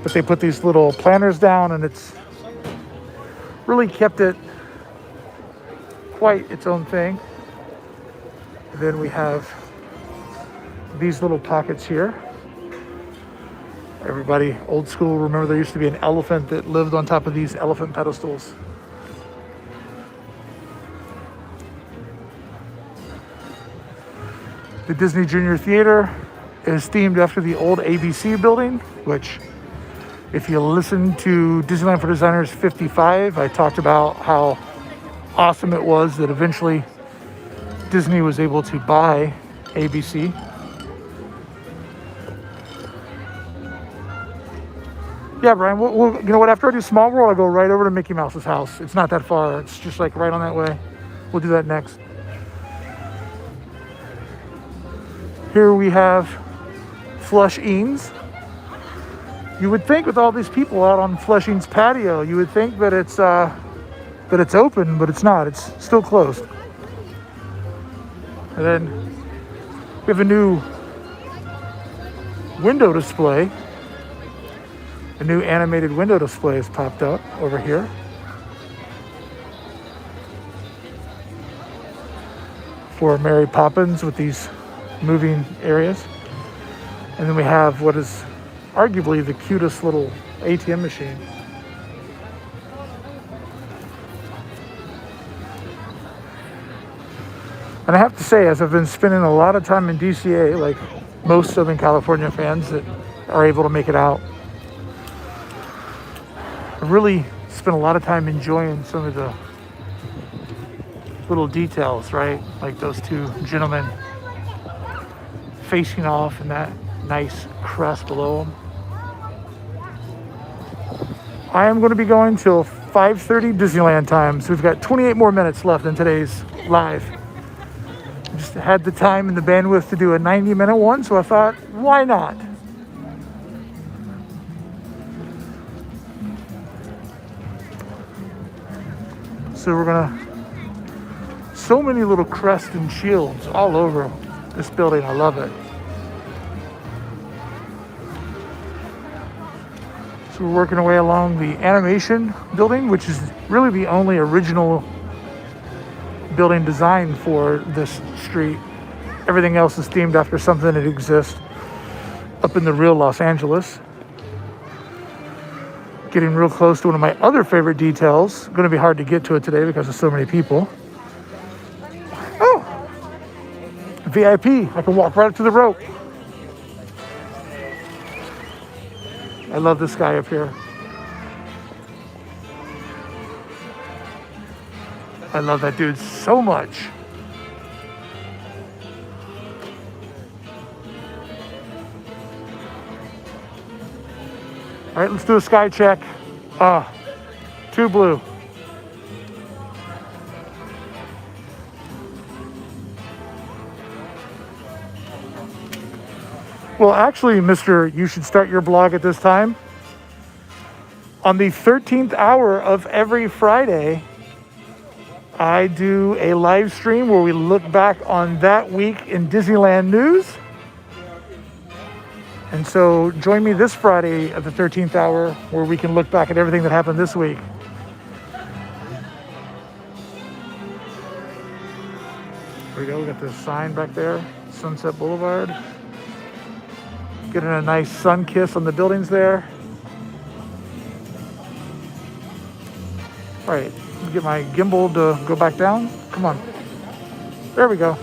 But they put these little planners down, and it's really kept it quite its own thing. And then we have these little pockets here. Everybody old school, remember there used to be an elephant that lived on top of these elephant pedestals. The Disney Junior Theater is themed after the old ABC building, which if you listen to Disneyland for Designers 55, I talked about how awesome it was that eventually Disney was able to buy ABC. Yeah, Brian, we'll, you know what, after I do Small World, I'll go right over to Mickey Mouse's house. It's not that far. It's just like right on that way. We'll do that next. Here we have Flushing's. You would think with all these people out on Flushing's patio, you would think that it's open, but it's not. It's still closed. And then we have a new window display. A new animated window display has popped up over here. For Mary Poppins with these moving areas. And then we have what is arguably the cutest little ATM machine. And I have to say, as I've been spending a lot of time in DCA, like most Southern California fans that are able to make it out, I really spent a lot of time enjoying some of the little details, right? Like those two gentlemen facing off in that nice crest below them. I am going to be going till 5:30 Disneyland time, so we've got 28 more minutes left in today's live. Just had the time and the bandwidth to do a 90-minute one, so I thought, why not? So we're gonna, so many little crests and shields all over this building. I love it. So we're working our way along the animation building, which is really the only original building designed for this street. Everything else is themed after something that exists up in the real Los Angeles. Getting real close to one of my other favorite details. Going to be hard to get to it today because of so many people. Oh, VIP. I can walk right up to the rope. I love this guy up here. I love that dude so much. All right, let's do a sky check. Too blue. Well, actually, Mr. You should start your blog at this time. On the 13th hour of every Friday, I do a live stream where we look back on that week in Disneyland news. And so join me this Friday at the 13th hour where we can look back at everything that happened this week. There we go, we got the sign back there, Sunset Boulevard. Getting a nice sun kiss on the buildings there. All right, get my gimbal to go back down. Come on. There we go.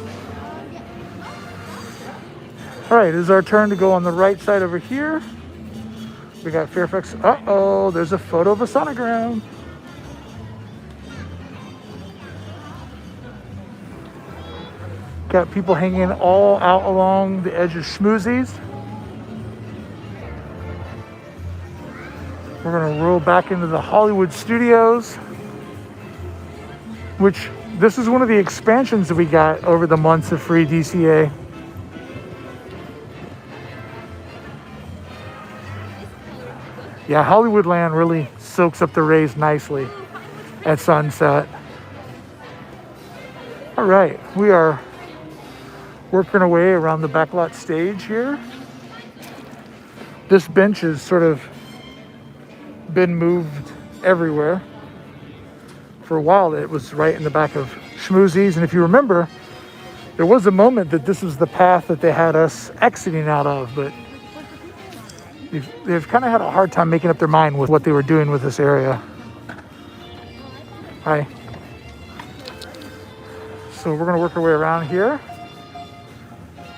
All right, it is our turn to go on the right side over here. We got Fairfax. Uh-oh, there's a photo of a sonogram. Got people hanging all out along the edge of Schmoozies. We're gonna roll back into the Hollywood Studios, which this is one of the expansions that we got over the months of free DCA. Yeah, Hollywoodland really soaks up the rays nicely at sunset. All right, we are working our way around the backlot stage here. This bench has sort of been moved everywhere. For a while, it was right in the back of schmoozies. And if you remember, there was a moment that this was the path that they had us exiting out of, but they've kind of had a hard time making up their mind with what they were doing with this area. Hi. So we're gonna work our way around here.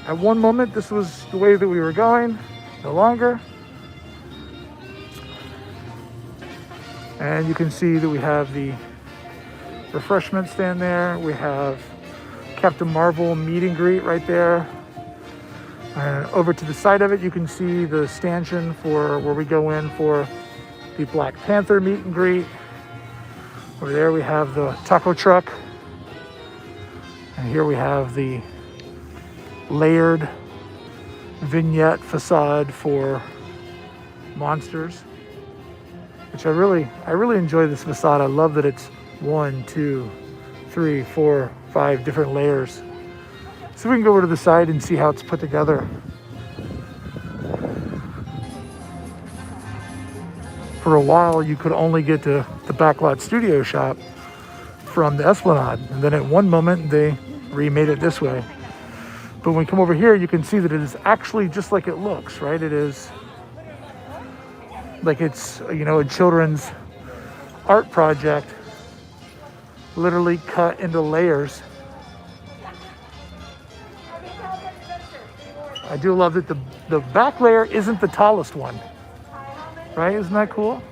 At one moment, this was the way that we were going, no longer. And you can see that we have the refreshment stand there. We have Captain Marvel meet and greet right there. And over to the side of it, you can see the stanchion for where we go in for the Black Panther meet and greet. Over there we have the taco truck. And here we have the layered vignette facade for Monsters, which I really enjoy this facade. I love that it's 1, 2, 3, 4, 5 different layers. So we can go over to the side and see how it's put together. For a while, you could only get to the Backlot Studio Shop from the Esplanade. And then at one moment, they remade it this way. But when we come over here, you can see that it is actually just like it looks, right? It is like it's, you know, a children's art project, literally cut into layers. I do love that the back layer isn't the tallest one, right? Isn't that cool?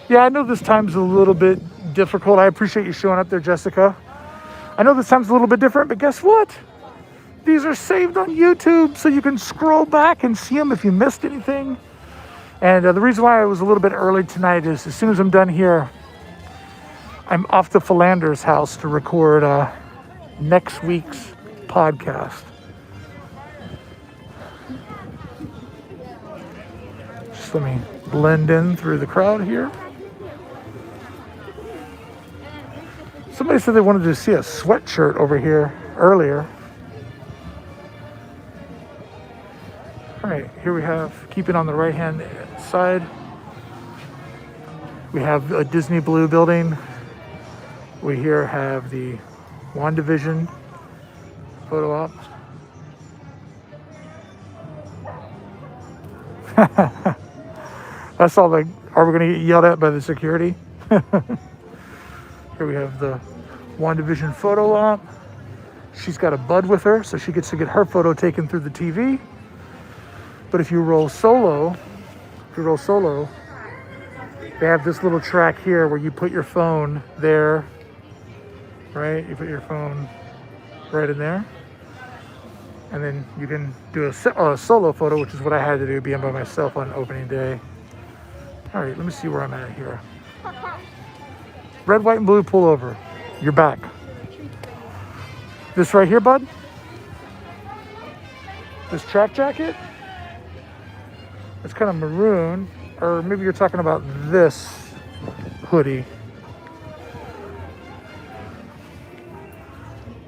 Yeah, I know this time's a little bit difficult. I appreciate you showing up there, Jessica. I know this time's a little bit different, but guess what? These are saved on YouTube, so you can scroll back and see them if you missed anything. And the reason why I was a little bit early tonight is as soon as I'm done here, I'm off to Philander's house to record next week's podcast. Just let me blend in through the crowd here. Somebody said they wanted to see a sweatshirt over here earlier. All right, here we have, keeping on the right hand side, we have a Disney Blue building. We here have the WandaVision photo op. That's all like, are we gonna get yelled at by the security? Here we have the WandaVision photo op. She's got a bud with her, so she gets to get her photo taken through the TV. But if you roll solo, they have this little track here where you put your phone there, right? You put your phone right in there. And then you can do a solo photo, which is what I had to do being by myself on opening day. All right, let me see where I'm at here. Red, white, and blue pullover. You're back. This right here, bud? This track jacket? It's kind of maroon. Or maybe you're talking about this hoodie.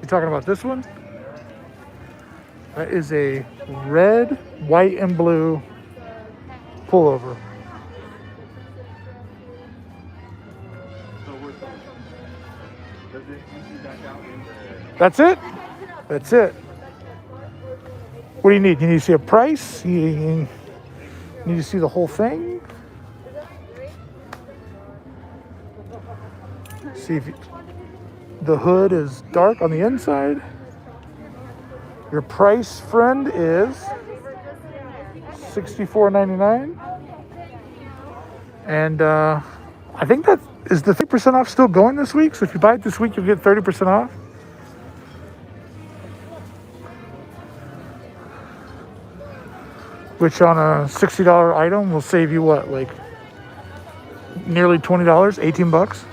You talking about this one? That is a red, white, and blue pullover. That's it? That's it. What do you need? You need to see a price? You need to see the whole thing? See if the hood is dark on the inside. Your price, friend, is $64.99. And I think that is the 30% off still going this week. So if you buy it this week, you'll get 30% off. Which on a $60 item will save you what, like nearly $20, 18 bucks.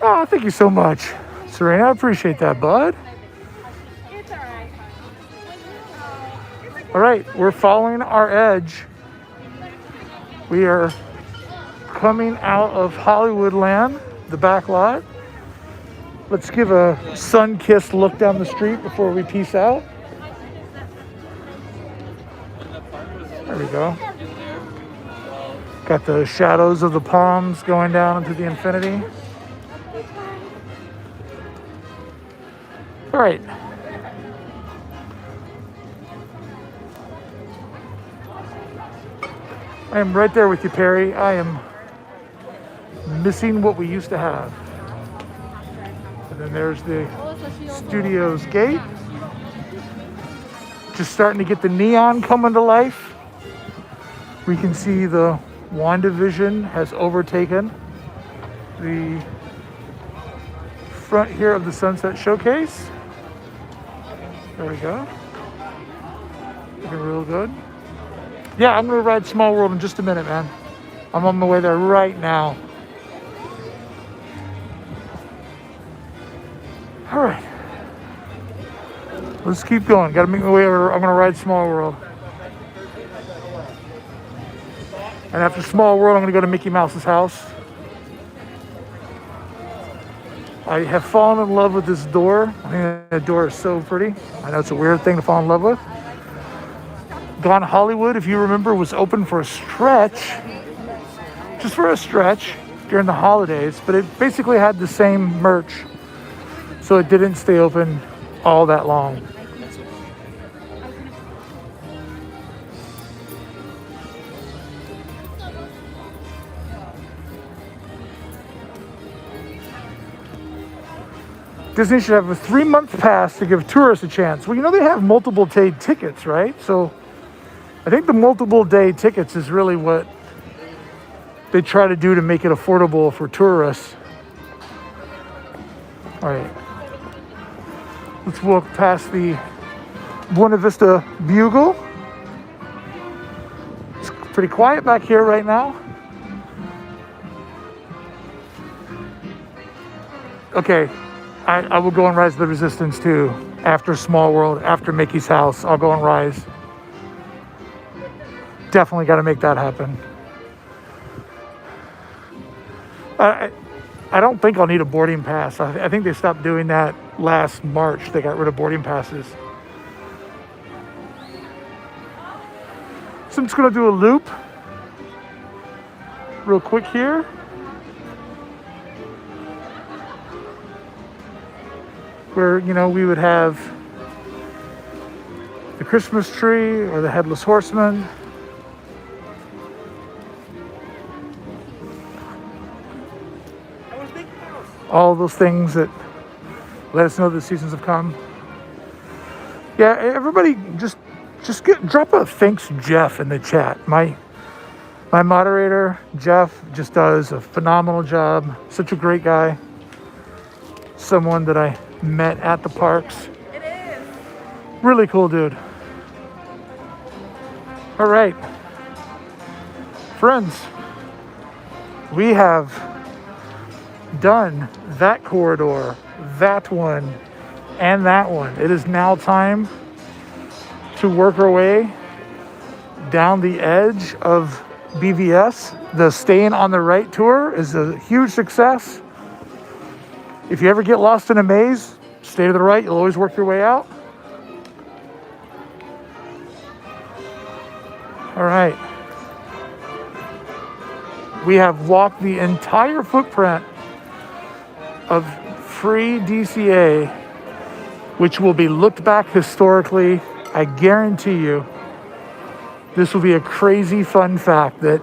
Oh, thank you so much, Serena. I appreciate that, bud. All right, we're following our edge. We are coming out of Hollywoodland, the back lot. Let's give a sun-kissed look down the street before we peace out. There we go. Got the shadows of the palms going down into the infinity. All right. I am right there with you, Perry. I am missing what we used to have. And then there's the studio's gate. Just starting to get the neon coming to life. We can see the WandaVision has overtaken the front here of the Sunset Showcase. There we go. Looking real good. Yeah, I'm gonna ride Small World in just a minute, man. I'm on my way there right now. All right. Let's keep going. Gotta make my way over. I'm gonna ride Small World. And after Small World, I'm gonna go to Mickey Mouse's house. I have fallen in love with this door. I mean, the door is so pretty. I know it's a weird thing to fall in love with. Gone Hollywood, if you remember, was open for a stretch, just for a stretch during the holidays, but it basically had the same merch, so it didn't stay open all that long. Disney should have a 3-month pass to give tourists a chance. Well, you know they have multiple day tickets, right? So I think the multiple day tickets is really what they try to do to make it affordable for tourists. All right. Let's walk past the Buena Vista Bugle. It's pretty quiet back here right now. Okay, I will go and Rise of the Resistance too. After Small World, after Mickey's house, I'll go and Rise. Definitely got to make that happen. I don't think I'll need a boarding pass. I think they stopped doing that last March. They got rid of boarding passes. So I'm just going to do a loop real quick here. Where, you know, we would have the Christmas tree or the Headless Horseman. All those things that let us know the seasons have come. Yeah, everybody just drop a thanks Jeff in the chat. My moderator, Jeff, just does a phenomenal job. Such a great guy. Someone that I met at the parks. It is. Really cool dude. All right. Friends, we have done that corridor, that one, and that one. It is now time to work our way down the edge of BVS. The Staying on the Right tour is a huge success. If you ever get lost in a maze, stay to the right. You'll always work your way out. All right. We have walked the entire footprint of free DCA, which will be looked back historically. I guarantee you, this will be a crazy fun fact that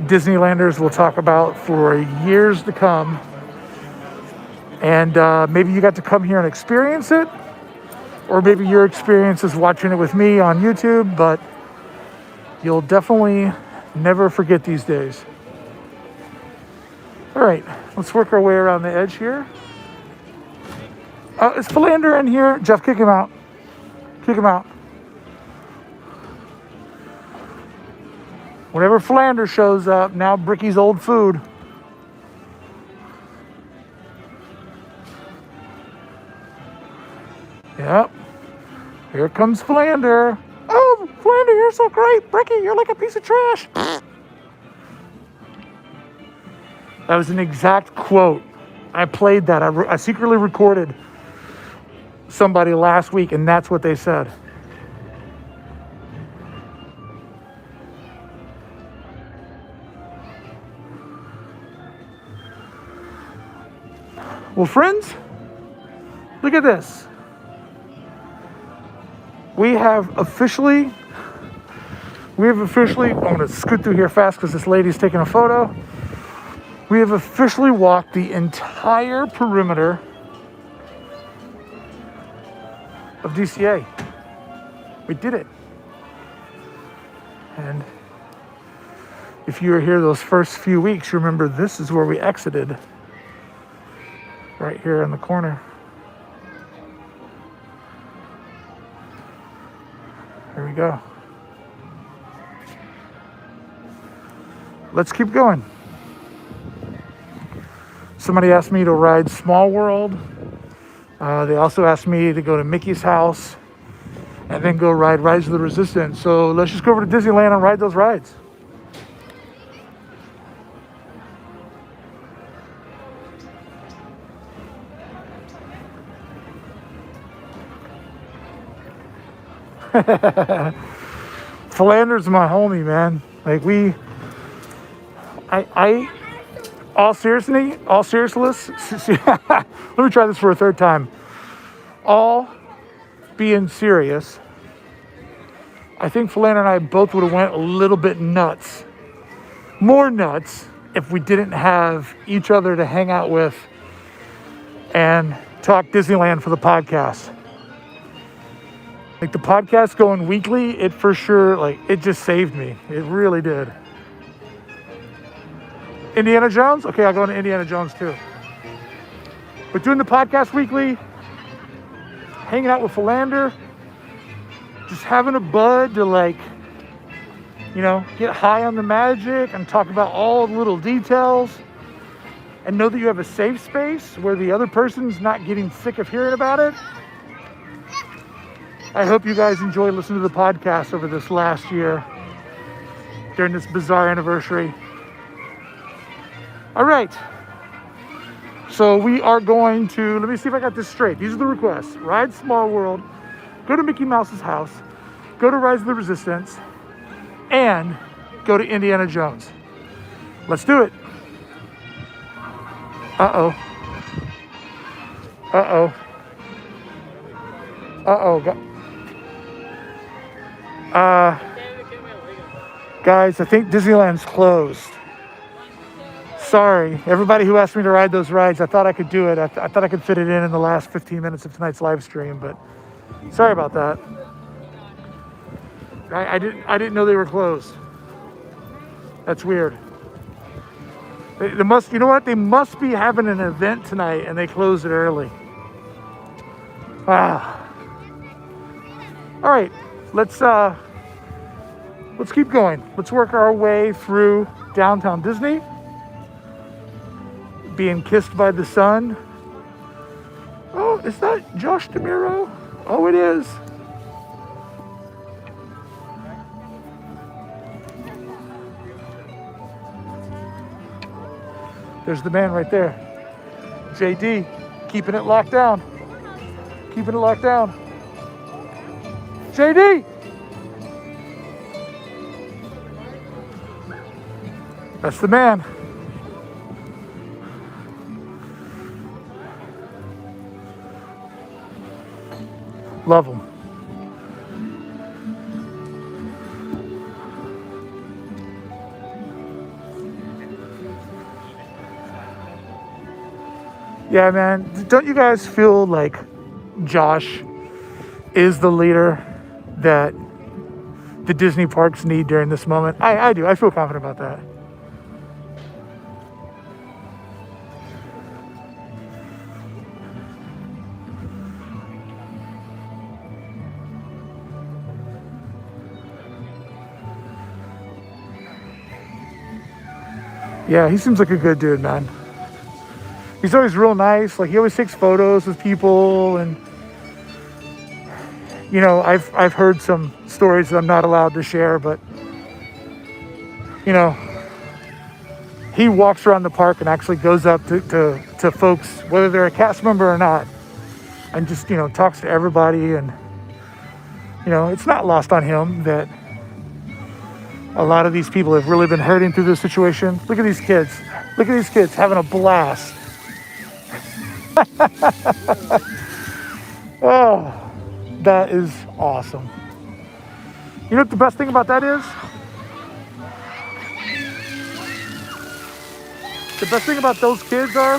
Disneylanders will talk about for years to come. And maybe you got to come here and experience it, or maybe your experience is watching it with me on YouTube, but you'll definitely never forget these days. All right, let's work our way around the edge here. Is Philander in here? Jeff, kick him out. Kick him out. Whenever Philander shows up, now Bricky's old food. Yep. Here comes Philander. Oh, Philander, you're so great. Bricky, you're like a piece of trash. That was an exact quote. I played that. I secretly recorded somebody last week, and that's what they said. Well, friends, look at this. We have officially, I'm going to scoot through here fast because this lady's taking a photo. We have officially walked the entire perimeter of DCA. We did it. And if you were here those first few weeks, you remember this is where we exited. Right here in the corner. There we go. Let's keep going. Somebody asked me to ride Small World. They also asked me to go to Mickey's house and then go ride Rise of the Resistance. So let's just go over to Disneyland and ride those rides. Philander's my homie, man. Like all seriousness, let me try this for a third time. All being serious, I think Philander and I both would have went a little bit nuts. More nuts if we didn't have each other to hang out with and talk Disneyland for the podcast. Like the podcast going weekly, it for sure, like it just saved me. It really did. Indiana Jones? Okay, I'll go into Indiana Jones too. But doing the podcast weekly, hanging out with Philander, just having a bud to like, get high on the magic and talk about all the little details and know that you have a safe space where the other person's not getting sick of hearing about it. I hope you guys enjoy listening to the podcast over this last year during this bizarre anniversary. All right. So we are going to, let me see if I got this straight. These are the requests. Ride Small World, go to Mickey Mouse's house, go to Rise of the Resistance, and go to Indiana Jones. Let's do it. Uh-oh. Uh-oh. Uh-oh. Guys, I think Disneyland's closed. Sorry, everybody who asked me to ride those rides, I thought I could do it. I thought I could fit it in the last 15 minutes of tonight's live stream, but sorry about that. I didn't know they were closed. That's weird. They must, you know what? They must be having an event tonight and they closed it early. Ah. All right, let's keep going. Let's work our way through downtown Disney. Being kissed by the sun. Oh, is that Josh DeMiro? Oh, it is. There's the man right there. JD, keeping it locked down. Keeping it locked down. JD! That's the man. Love him. Yeah, man. Don't you guys feel like Josh is the leader that the Disney parks need during this moment? I do. I feel confident about that. Yeah, he seems like a good dude, man. He's always real nice. Like, he always takes photos with people, and I've heard some stories that I'm not allowed to share, but he walks around the park and actually goes up to folks, whether they're a cast member or not, and just talks to everybody. And it's not lost on him that a lot of these people have really been hurting through this situation. Look at these kids. Look at these kids having a blast. Oh, that is awesome. You know what the best thing about that is? The best thing about those kids are,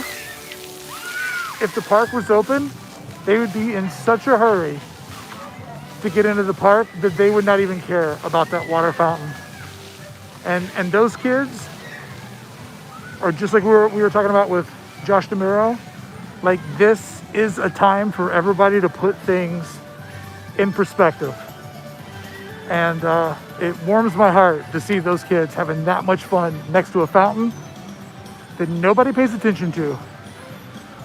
if the park was open, they would be in such a hurry to get into the park that they would not even care about that water fountain. And those kids are just like we were talking about with Josh DeMuro. Like, this is a time for everybody to put things in perspective. And it warms my heart to see those kids having that much fun next to a fountain that nobody pays attention to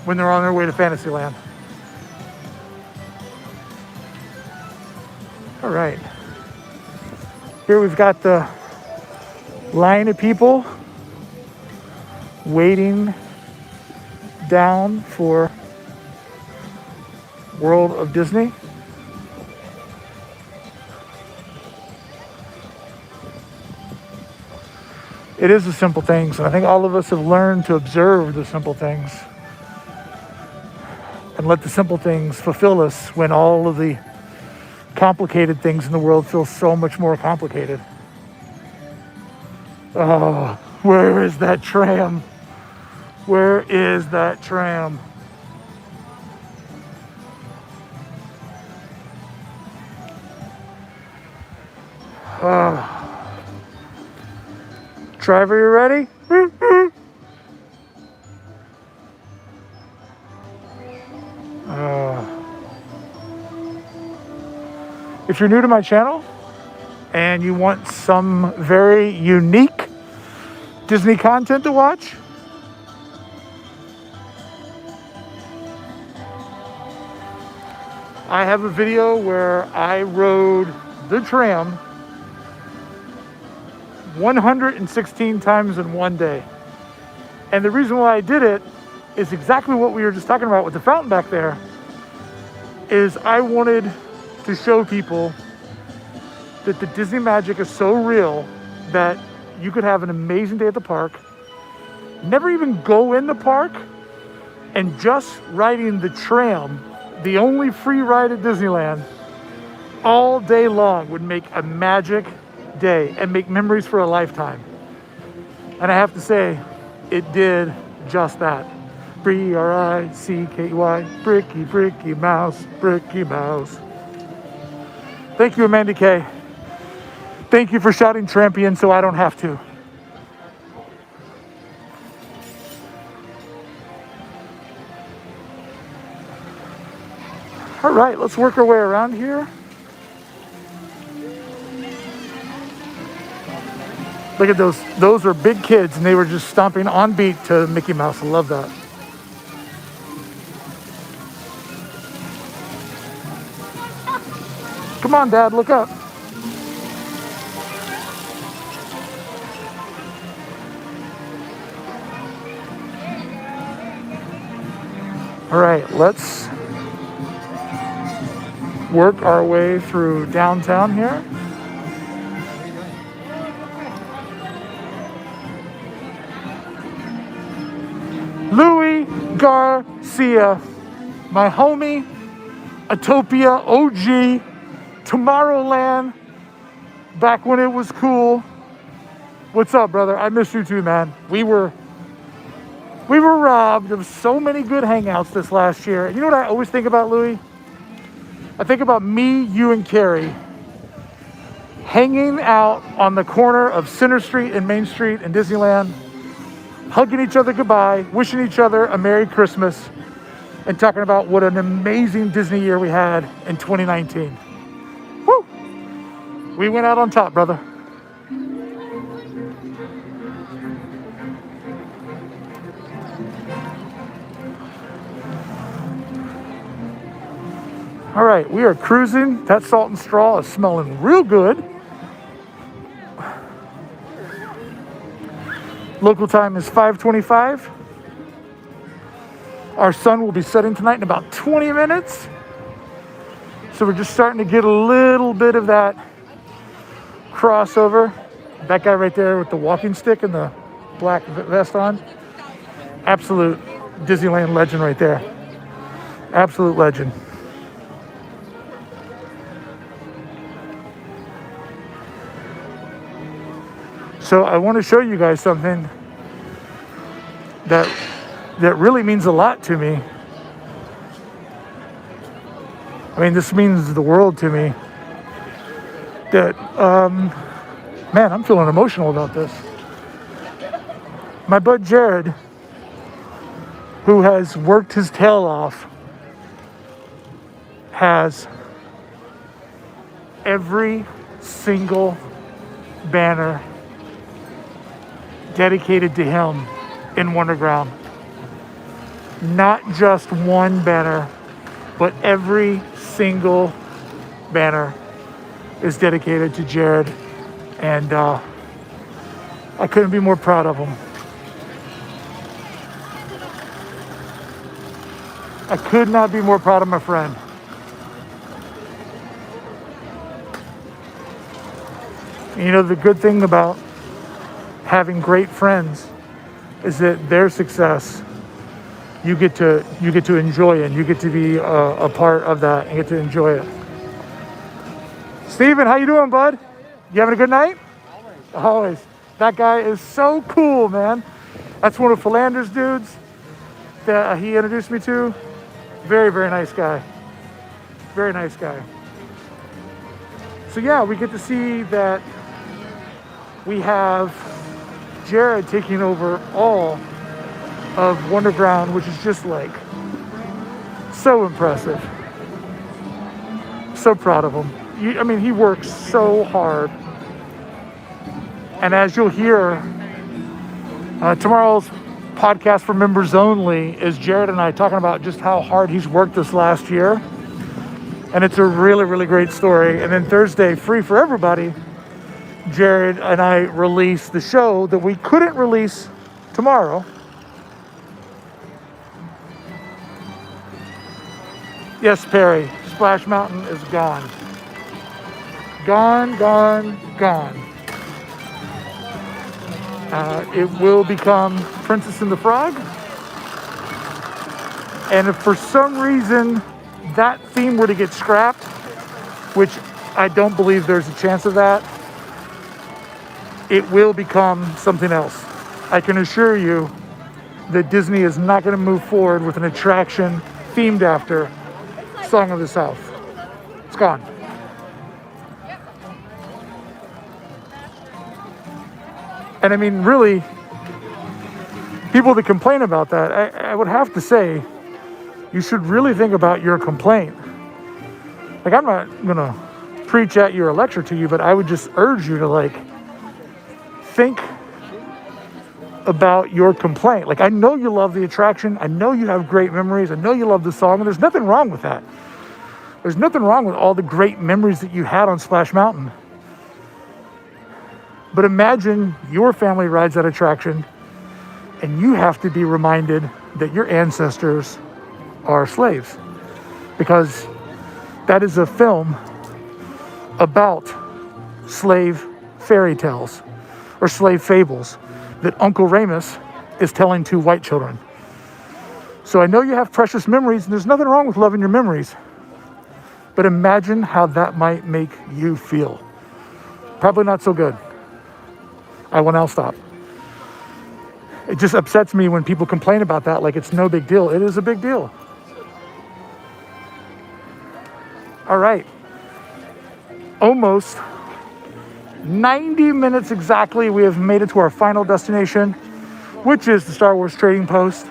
when they're on their way to Fantasyland. All right. Here we've got the line of people waiting down for World of Disney. It is the simple things, and I think all of us have learned to observe the simple things and let the simple things fulfill us when all of the complicated things in the world feel so much more complicated. Oh, where is that tram? Where is that tram? Driver, you ready? If you're new to my channel and you want some very unique Disney content to watch, I have a video where I rode the tram 116 times in one day. And the reason why I did it is exactly what we were just talking about with the fountain back there, is I wanted to show people that the Disney magic is so real that you could have an amazing day at the park, never even go in the park, and just riding the tram, the only free ride at Disneyland, all day long would make a magic day and make memories for a lifetime. And I have to say, it did just that. B-R-I-C-K-Y, Bricky Mouse, Bricky Mouse. Thank you, Amanda K. Thank you for shouting Trampion so I don't have to. All right, let's work our way around here. Look at those. Those are big kids, and they were just stomping on beat to Mickey Mouse. I love that. Come on, Dad, look up. All right, let's work our way through downtown here. Louis Garcia, my homie, Atopia OG, Tomorrowland, back when it was cool. What's up, brother? I miss you too, man. We were robbed of so many good hangouts this last year. You know what I always think about, Louis? I think about me, you, and Carrie hanging out on the corner of Center Street and Main Street in Disneyland, hugging each other goodbye, wishing each other a Merry Christmas, and talking about what an amazing Disney year we had in 2019. Woo! We went out on top, brother. All right, we are cruising. That salt and straw is smelling real good. Local time is 5:25. Our sun will be setting tonight in about 20 minutes. So we're just starting to get a little bit of that crossover. That guy right there with the walking stick and the black vest on. Absolute Disneyland legend right there. Absolute legend. So I want to show you guys something that really means a lot to me. I mean, this means the world to me. That, man, I'm feeling emotional about this. My bud Jared, who has worked his tail off, has every single banner dedicated to him in Wonderground. Not just one banner, but every single banner is dedicated to Jared, and I couldn't be more proud of him. I could not be more proud of my friend. You know, the good thing about having great friends is that their success, you get to enjoy it, and you get to be a part of that and get to enjoy it. Steven, how you doing, bud? You having a good night? Always. That guy is so cool, man. That's one of Philander's dudes that he introduced me to. Very, very nice guy. Very nice guy. So yeah, we get to see that we have Jared taking over all of Wonderground, which is just like so impressive. So proud of him. I mean, he works so hard. And as you'll hear, tomorrow's podcast for members only is Jared and I talking about just how hard he's worked this last year. And it's a really, really great story. And then Thursday, free for everybody, Jared and I release the show that we couldn't release tomorrow. Yes, Perry, Splash Mountain is gone. Gone, gone, gone. It will become Princess and the Frog. And if for some reason that theme were to get scrapped, which I don't believe there's a chance of that, it will become something else. I can assure you that Disney is not going to move forward with an attraction themed after Song of the South. It's gone. And I mean, really, people that complain about that, I would have to say, you should really think about your complaint. Like, I'm not gonna preach at you or lecture to you, but I would just urge you to, like, think about your complaint. Like, I know you love the attraction. I know you have great memories. I know you love the song, and there's nothing wrong with that. There's nothing wrong with all the great memories that you had on Splash Mountain. But imagine your family rides that attraction, and you have to be reminded that your ancestors are slaves, because that is a film about slave fairy tales or slave fables that Uncle Remus is telling to white children. So I know you have precious memories, and there's nothing wrong with loving your memories, but imagine how that might make you feel. Probably not so good. I will now stop. It just upsets me when people complain about that like it's no big deal. It is a big deal. All right. Almost 90 minutes exactly, we have made it to our final destination, which is the Star Wars Trading Post.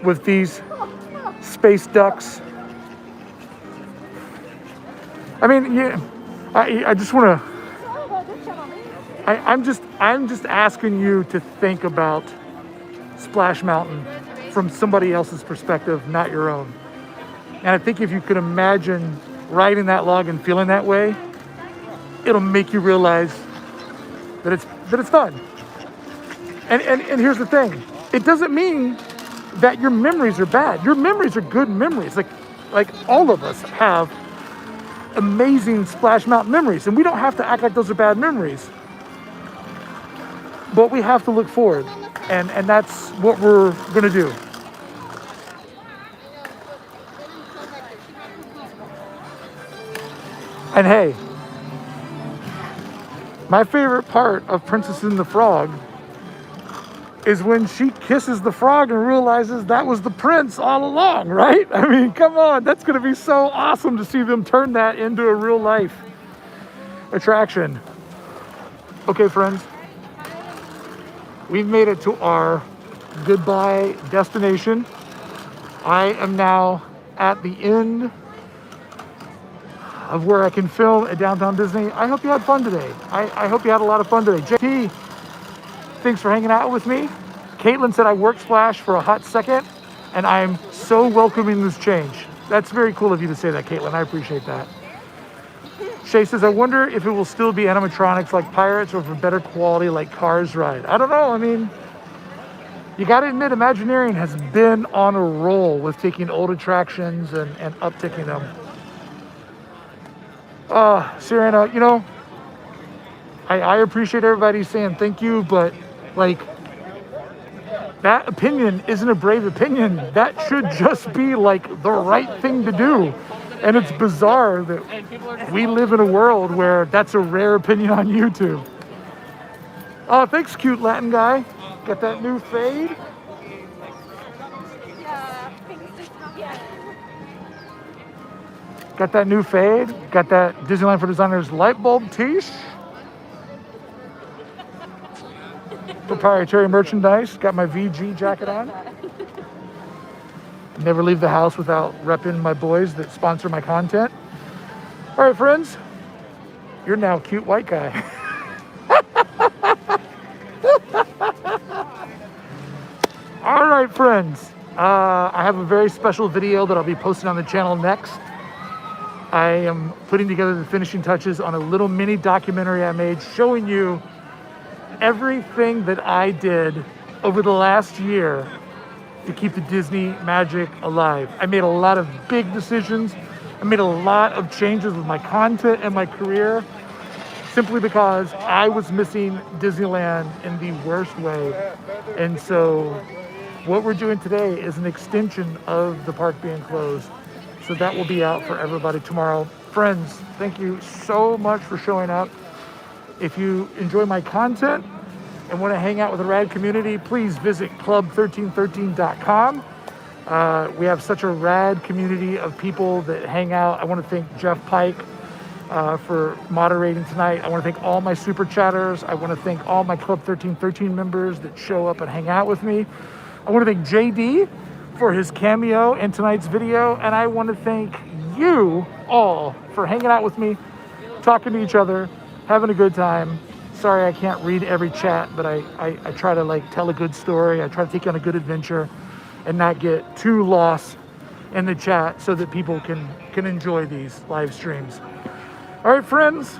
With these space ducks. I mean, yeah. I just want to, I'm just asking you to think about Splash Mountain from somebody else's perspective, not your own. And I think if you could imagine riding that log and feeling that way, it'll make you realize that it's fun. And here's the thing. It doesn't mean that your memories are bad. Your memories are good memories. Like all of us have amazing Splash Mountain memories, and we don't have to act like those are bad memories, but we have to look forward, and that's what we're gonna do. And hey, my favorite part of Princess and the Frog is when she kisses the frog and realizes that was the prince all along, right? I mean, come on, that's gonna be so awesome to see them turn that into a real life attraction. Okay, friends, we've made it to our goodbye destination. I am now at the end of where I can film at Downtown Disney. I hope you had fun today. I hope you had a lot of fun today. JT, thanks for hanging out with me. Caitlin said I work Splash for a hot second, and I'm so welcoming this change. That's very cool of you to say that, Caitlin. I appreciate that. Shay says, I wonder if it will still be animatronics like Pirates or if a better quality like Cars ride. I don't know. I mean, you got to admit, Imagineering has been on a roll with taking old attractions and upticking them. Serena, you know, I appreciate everybody saying thank you, but like, that opinion isn't a brave opinion. That should just be like the right thing to do. And it's bizarre that we live in a world where that's a rare opinion on YouTube. Oh, thanks, cute Latin guy. Got that new fade? Got that new fade? Got that Disneyland for Designers light bulb tish? Proprietary merchandise. Got my VG jacket on. Never leave the house without repping my boys that sponsor my content. All right, friends. You're now a cute white guy. All right, friends. I have a very special video that I'll be posting on the channel next. I am putting together the finishing touches on a little mini documentary I made showing you everything that I did over the last year to keep the Disney magic alive. I made a lot of big decisions. I made a lot of changes with my content and my career simply because I was missing Disneyland in the worst way. And so what we're doing today is an extension of the park being closed. So that will be out for everybody tomorrow. Friends, thank you so much for showing up. If you enjoy my content and want to hang out with the rad community, please visit club1313.com. We have such a rad community of people that hang out. I want to thank Jeff Pike for moderating tonight. I want to thank all my super chatters. I want to thank all my Club 1313 members that show up and hang out with me. I want to thank JD for his cameo in tonight's video. And I want to thank you all for hanging out with me, talking to each other, having a good time. Sorry I can't read every chat, but I try to like tell a good story. I try to take you on a good adventure and not get too lost in the chat so that people can enjoy these live streams. All right, friends.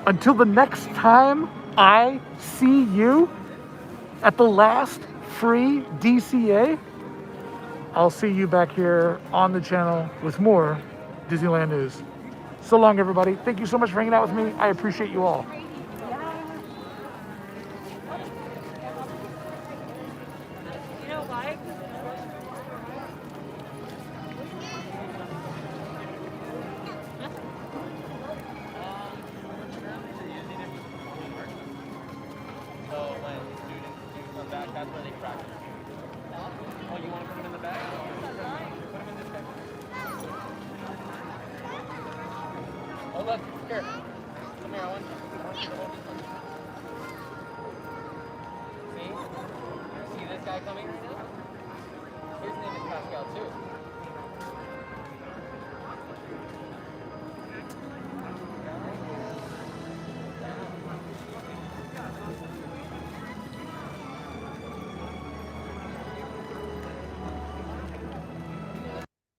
Until the next time I see you at the last free DCA, I'll see you back here on the channel with more Disneyland news. So long, everybody. Thank you so much for hanging out with me. I appreciate you all. That's where they practice. Oh, you want to put them in the bag? Put them in this bag. Oh, look, here.